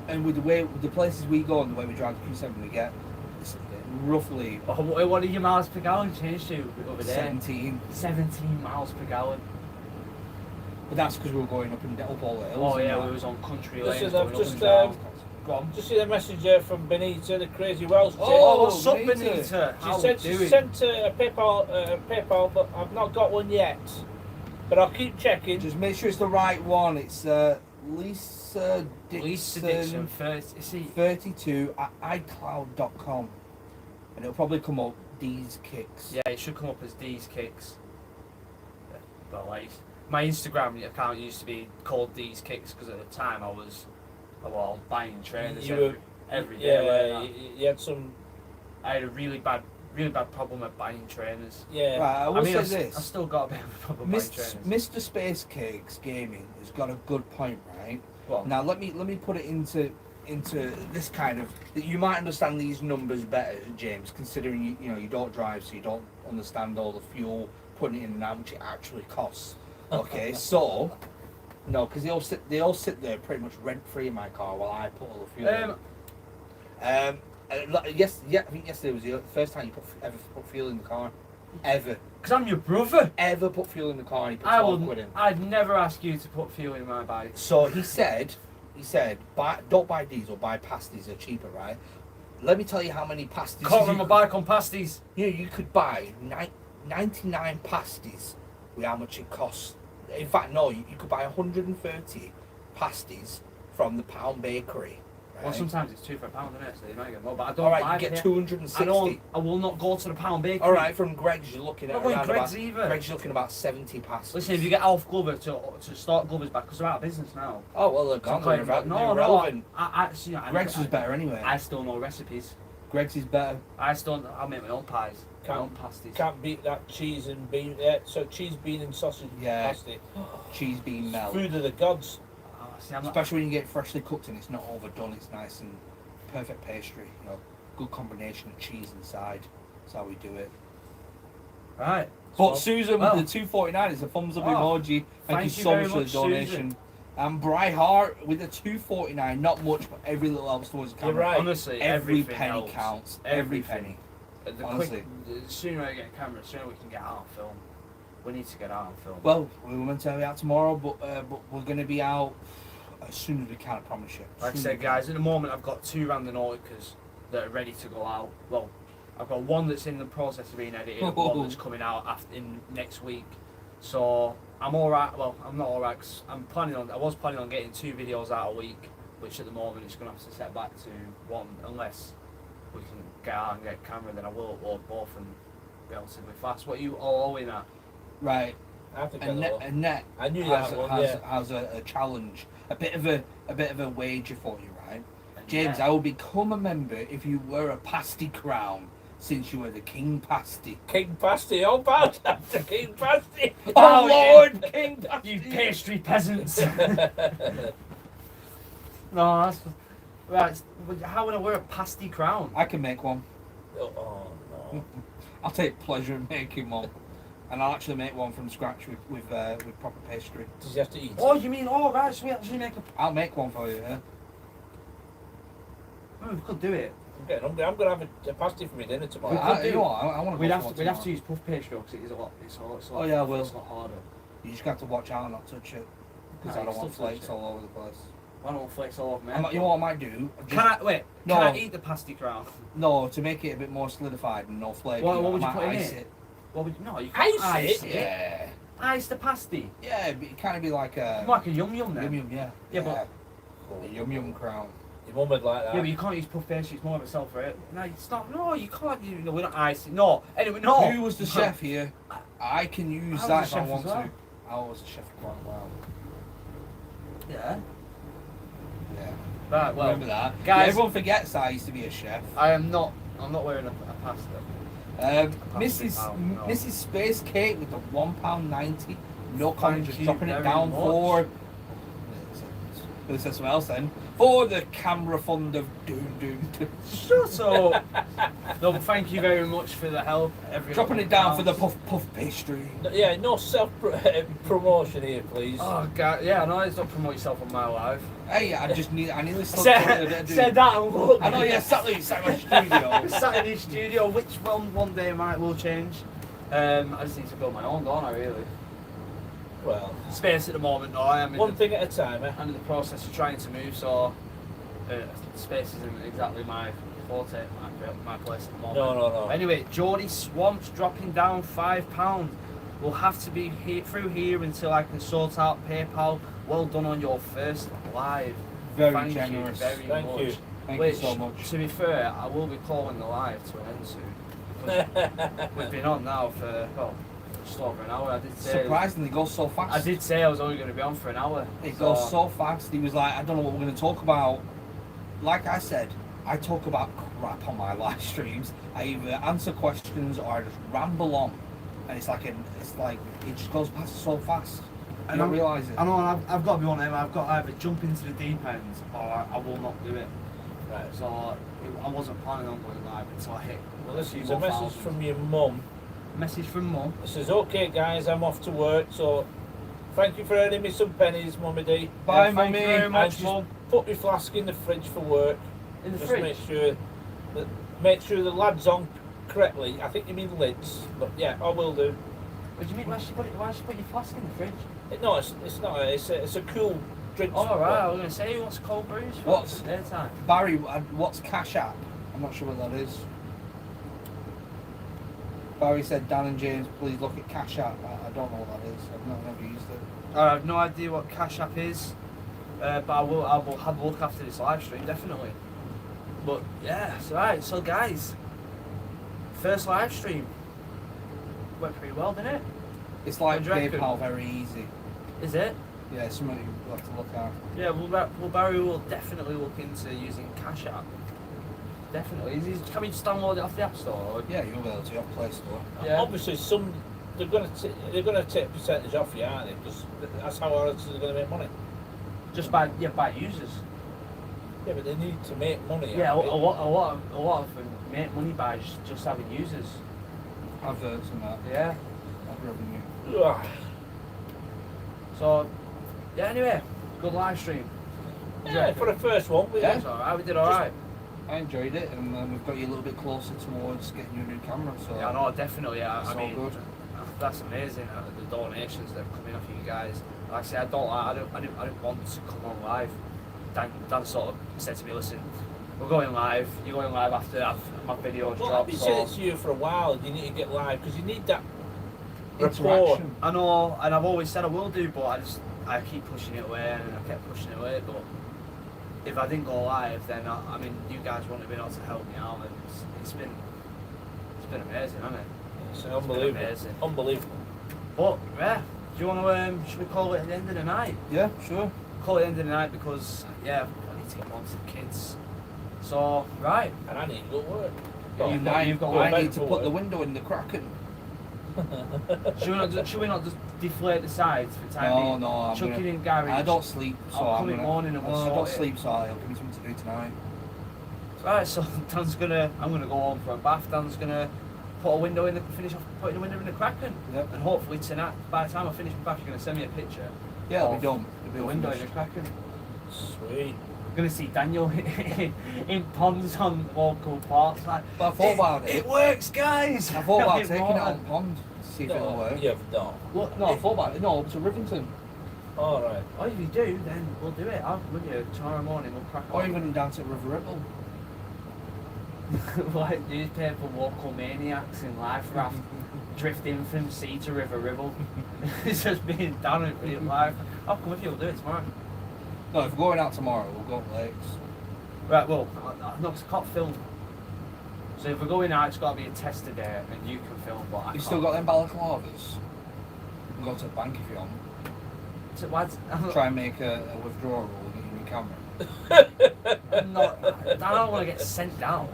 And with the places we go and the way we drive the Q7, we get roughly Oh, what are your miles per gallon changed to over there? 17. 17 miles per gallon. But that's because we were going up all the hills. Oh and yeah, that. we was on country Listen, lanes I've going just, up and down. Go on. Just see the message there from Benita, the crazy Welsh chick. Oh, what's up, Benita? Benita? She How said we she doing? sent a PayPal, but I've not got one yet. But I'll keep checking. Just make sure it's the right one. It's Lisa Lisa Dixon, Dixon first. See, 32 at iCloud.com. And it'll probably come up D's Kicks. yeah, it should come up as D's Kicks. Yeah, but like, my Instagram account used to be called D's Kicks because at the time I was, well, buying trainers You were- every day. Yeah, weren't you had some. I had a really bad problem with buying trainers. Yeah. Right, I will say I've this. still got a bit of a problem buying trainers. Mr. Space Cakes Gaming has got a good point, right? Well, Now let me put it into this kind of that you might understand these numbers better, James, considering you know you don't drive, so you don't understand all the fuel putting it in and how much it actually costs. Okay, so no, because they all sit there pretty much rent free in my car while I put all the fuel in. Yes, I think yesterday was the first time you ever put fuel in the car, ever. because I'm your brother. Ever put fuel in the car and you put I 12 will. quid in. I'd never ask you to put fuel in my bike. So he said, don't buy diesel, buy pasties, they're cheaper, right? Let me tell you how many pasties. Can't run my bike on pasties. You could buy 99 pasties with how much it costs. In fact, no, you could buy 130 pasties from the Pound Bakery. Right? Well, sometimes it's £2 for a pound, isn't it? So you might get more, but I don't All right, buy you get it. 260. I will not go to the Pound Bakery. All right, from Greg's, you're looking at Not going around Greg's about, either. Greg's looking about 70 pasties. Listen, if you get Alf Glover to start Glover's back, because they're out of business now. Oh well, they're gone. They're irrelevant. I see. Greg's was better anyway. I still know recipes. Greg's is better. I'll make my own pies, my own Can't, pasties. can't beat that cheese and bean. So cheese, bean, and sausage Yeah. pasty. Cheese bean melt. Food of the gods. Oh, see, I'm not. Especially when you get it freshly cooked and it's not overdone, it's nice and perfect pastry. You know, good combination of cheese inside. That's how we do it. Right. But So- Susan well- with the 249 is a thumbs up Oh, emoji. Thank you thank you so very much for the much, donation. Susan. And Bry Hart with the 249, not much, but every little helps towards the You're camera. right. Honestly, Every everything penny helps. counts. Every Everything. penny. The Honestly. sooner I get a camera, the sooner we can get out on film. We need to get out on film. Well, we were meant to be out tomorrow, but we're going to be out as soon as we can, I promise you. Like I Soon said, as we guys, at the moment I've got 2 Randonauticas that are ready to go out. Well, I've got one that's in the process of being edited, and one that's coming out in next week. So I'm all right. Well, I'm not all right. 'Cause I was planning on getting 2 videos out a week, which at the moment is going to have to set back to 1 unless we can get out and get a camera. Then I will upload both and relatively fast. What are you all in at? Right. I think I And know. Net I knew has, that one. has a challenge, a bit of a wager for you, right? And James, yeah. I will become a member if you wear a pasty crown, since you were the King Pasty. King pasty. Oh, bad. After King pasty. Oh Lord, King Pasty! You pastry peasants. No, that's right. How would I wear a pasty crown? I can make one. Oh no. I'll take pleasure in making one, and I'll actually make one from scratch with proper pastry. Does he have to eat? Oh, you mean right? So we actually make a. I'll make one for you. Yeah? We could do it. I'm getting hungry. I'm gonna have a pasty for my dinner tomorrow. We could You do- know what? I want to. We'd have to use puff pastry because it is a lot. It's a lot. Oh, yeah, I will. It's a lot harder. You just got to watch out and not touch it, because No, I you don't want still touch flakes it. all over the place. Why don't flakes all over me? You know what I might do? Can I wait? No. Can I eat the pasty crown? No, to make it a bit more solidified and no flake. What would you I put might in ice it? it. What would you, no, you can't Ice ice it? it. Yeah. Ice the pasty. Yeah, but it kind of be like a Like a yum yum then. yum yum. Yeah. Yeah, but- the yum yum crown. Your mum would like that. Yeah, but you can't use puff pastry. It's more of a self right? No, it's not. No, you can't. No, we're not icing. No. Anyway, no. Who was the chef here? I can use I that was if a I chef want as well. to. I was a chef for quite a while. Yeah. Yeah. Right. Well, Remember that, guys- Yeah, everyone forgets that I used to be a chef. I am not. I'm not wearing a pasta. Mrs. £1 no. Mrs. Space Cake with the £1.90. No Thank comment, just you dropping it very down much. for. Gonna say something else then. For the camera fund of Doom. Shut up. No, but thank you very much for the help. Dropping it down for the puff pastry. Yeah, no self promotion here, please. Oh god, yeah, I know it's not promote yourself on my live. Hey, I nearly still Said that and look. I know, yeah, sat in my studio. Sat in his studio, which one day might will change. I just need to build my own, don't I? Really. Well, Space at the moment, no. I am in one thing at a time, eh? I'm in the process of trying to move, so space isn't exactly my forte, my place at the moment. No. Anyway, Geordie Swamp's dropping down £5. We'll have to be through here until I can sort out PayPal. Well done on your first live. Very Thank generous. you very Thank much. you. Thank Which, you so much. to be fair, I will be calling the live to an end soon. Because we've been on now for, well, just over an hour. I did say Surprisingly, it goes so fast. I did say I was only going to be on for an hour. It goes so fast. He was like, I don't know what we're going to talk about. Like I said, I talk about crap on my live streams. I either answer questions or I just ramble on, and it's like it just goes past so fast. I don't realise it. I know, and I've got to be honest. I've got to either jump into the deep end or I will not do it. Right. So I wasn't planning on going live until I hit. Well, this few is a more message thousand. from your mum. Message from Mum. It says, okay guys, I'm off to work, so thank you for earning me some pennies, Mummy D. Bye, Thank you Mummy. very And much, just Mum. put my flask in the fridge for work. In the Just fridge. make sure the lad's on correctly. I think you mean lids, but yeah, I will do. What do you mean? Why should you put your flask in the fridge? No, it's not. It's a cool drink. Oh right, I was going to say, what's cold brews? What's- daytime? Barry, what's Cash App? I'm not sure what that is. Barry said, Dan and James, please look at Cash App. I don't know what that is. I've never used it. I have no idea what Cash App is, but I will have a look after this live stream, definitely. But yeah, it's right. So guys, first live stream went pretty well, didn't it? It's like What do you reckon? PayPal, very easy. Is it? Yeah, it's something you have to look at. Yeah, well Barry will definitely look into using Cash App. Definitely. Can we just download it off the App Store? Or? Yeah, you'll be able to. Your Play Store. Yeah. Obviously, they're going to take a percentage off you, aren't they? Because that's how artists are going to make money. Just by users. Yeah, but they need to make money. Yeah, a out of it. lot of them make money by just having users. Adverts and that. Yeah. Ad revenue. Ugh. So yeah. Anyway, good live stream. Yeah, for the first one, we Yeah, it's alright. We did alright. I enjoyed it, and we've got you a little bit closer towards getting you a new camera. So Yeah, no, definitely. I it's all mean, good. that's amazing. The donations that have come in off you guys. Like I say, I didn't want to come on live. Dan sort of said to me, listen, we're going live. You're going live after my video's Well, I've dropped. been So saying it to you for a while. You need to get live because you need that rapport. Interaction. I know, and I've always said I will do, but I keep pushing it away, and I kept pushing it away. But if I didn't go live, then I mean, you guys wouldn't have been able to help me out, and it's been amazing, hasn't it? It's unbelievable. amazing. Unbelievable. But yeah, do you want to? Should we call it at the end of the night? Yeah, sure. Call it the end of the night because yeah, I need to get on to the kids. So right, And I need to go to work. you've got Well, I need to for put the work. window in the Kraken. should we not just deflate the sides for the time No, being? no, I'm Chuck gonna- it in garage. I don't sleep, so I'll I'm come in gonna. morning and we'll I sort don't it. sleep, so I'll give me something to do tonight. Right, so I'm gonna go home for a bath. Dan's gonna put a window in finish off putting a window in the Kraken. Yep. And hopefully tonight, by the time I finish my bath, you're gonna send me a picture. Yeah, it'll of be done. It'll be The all window in finished. the Kraken. Sweet. I'm gonna see Daniel in ponds on local parks. Like, But I thought about it. It works, guys. I thought about It's taking it on important. pond to see if it'll No, work. you've done. Well, no, I thought about it. No, to Rivington. All right. Oh, if you do, then we'll do it. I'll come with you tomorrow morning. We'll crack Or on. even down to River Ribble. Like newspaper local maniacs in life raft drifting from sea to River Ribble. It's just being done in real life. I'll come with you. We'll do it tomorrow. No, if we're going out tomorrow, we'll go to Lakes. Right. Well, no, 'cause I can't film. So if we're going out, it's got to be a tester day, and you can film. But I You can't. still got them balaclavas? You can go to the bank if you want. So why? Try and make a withdrawal and get your camera. I'm not. I don't want to get sent down.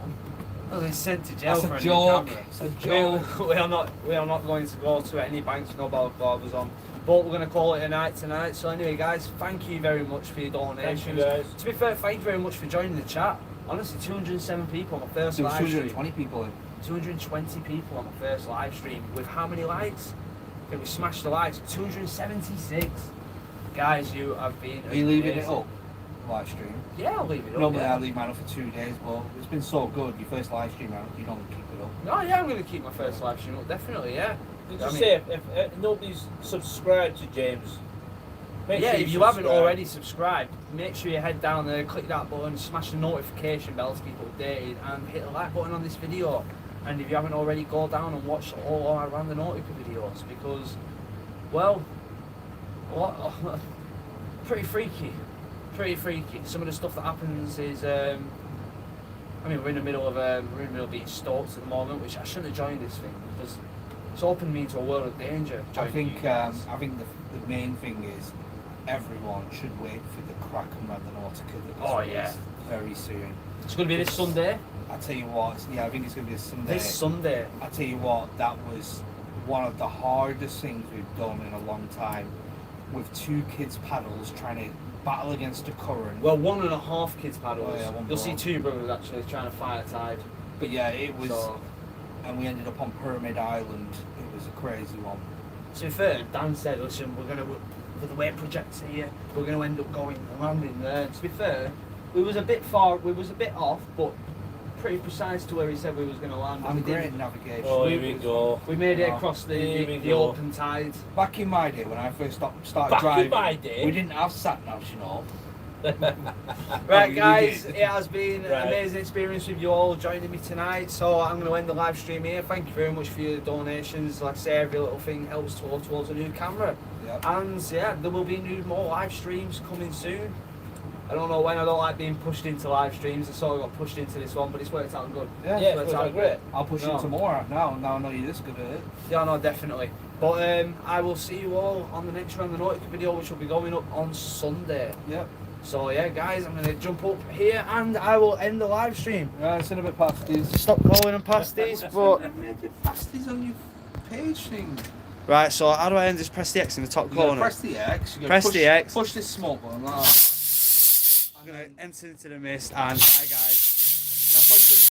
I'll get sent to jail That's for a a joke. new camera. It's a joke. We are not. We are not going to go to any banks. No balaclavas on. But we're going to call it a night tonight. So anyway, guys, thank you very much for your donations. Thank you, guys. To be fair, thank you very much for joining the chat. Honestly, 207 people on my first There was live stream. 220 people in. 220 people on my first live stream. With how many likes? I think we smashed the likes. 276. Guys, you have been. Are you leaving it amazing. up? Live stream. Yeah, I'll leave it up. Normally yeah. I leave mine up for 2 days, but it's been so good. Your first live stream, you don't keep it up. Oh yeah, I'm going to keep my first live stream up. Definitely, yeah. Did I you mean- say if nobody's subscribed to James? Make Yeah, sure if you haven't subscribe. already subscribed, make sure you head down there, click that button, smash the notification bell to keep updated, and hit the like button on this video. And if you haven't already, go down and watch all our Random Nautica videos because, well, pretty freaky. Pretty freaky. Some of the stuff that happens is, I mean, we're in the middle of being stalked at the moment, which I shouldn't have joined this thing because it's opened me into a world of danger. I joining think you guys. the main thing is everyone should wait for the Kraken Random Nautica that Oh, is yeah. released very soon. It's going to be this Sunday. I tell you what, I think it's going to be a Sunday. This Sunday. I tell you what, that was one of the hardest things we've done in a long time. With 2 kids' paddles trying to battle against the current. Well, 1.5 kids paddles. Oh, yeah, one You'll see more. 2 brothers actually trying to fight a tide. But yeah, it was, So, and we ended up on Pyramid Island. It was a crazy one. to be fair, Dan said, listen, with the way it projects here, we're going to end up going and landing there. To be fair, we was a bit off, but pretty precise to where he said we was going to land. I'm We great didn't. at navigation. Oh, here we go. We made it Oh. across Here we the go. open tide. Back in my day, when I first started Back driving, in my day? we didn't have sat navs, you know. Right, we guys, did. it has been an Right. amazing experience with you all joining me tonight. So I'm going to end the live stream here. Thank you very much for your donations. Like I say, every little thing helps towards a new camera. Yep. And yeah, there will be more live streams coming soon. I don't know when. I don't like being pushed into live streams. I sort of got pushed into this one, but it's worked out good. Yeah, Yeah, worked it out was great. I'll push No. you some more now. Now I know you're this good at it. Yeah, no, definitely. But I will see you all on the next Round the Nautica video, which will be going up on Sunday. Yep. So yeah, guys, I'm going to jump up here and I will end the live stream. Right, it's in a bit past these. Stop calling them pasties, but... Pasties on your page thing. Right, so how do I end this? Press the X in the top You gotta corner. press the X. You gotta Press push, the X. Push this smoke button like that. I'm going to enter into the mist and hi guys. Now point to the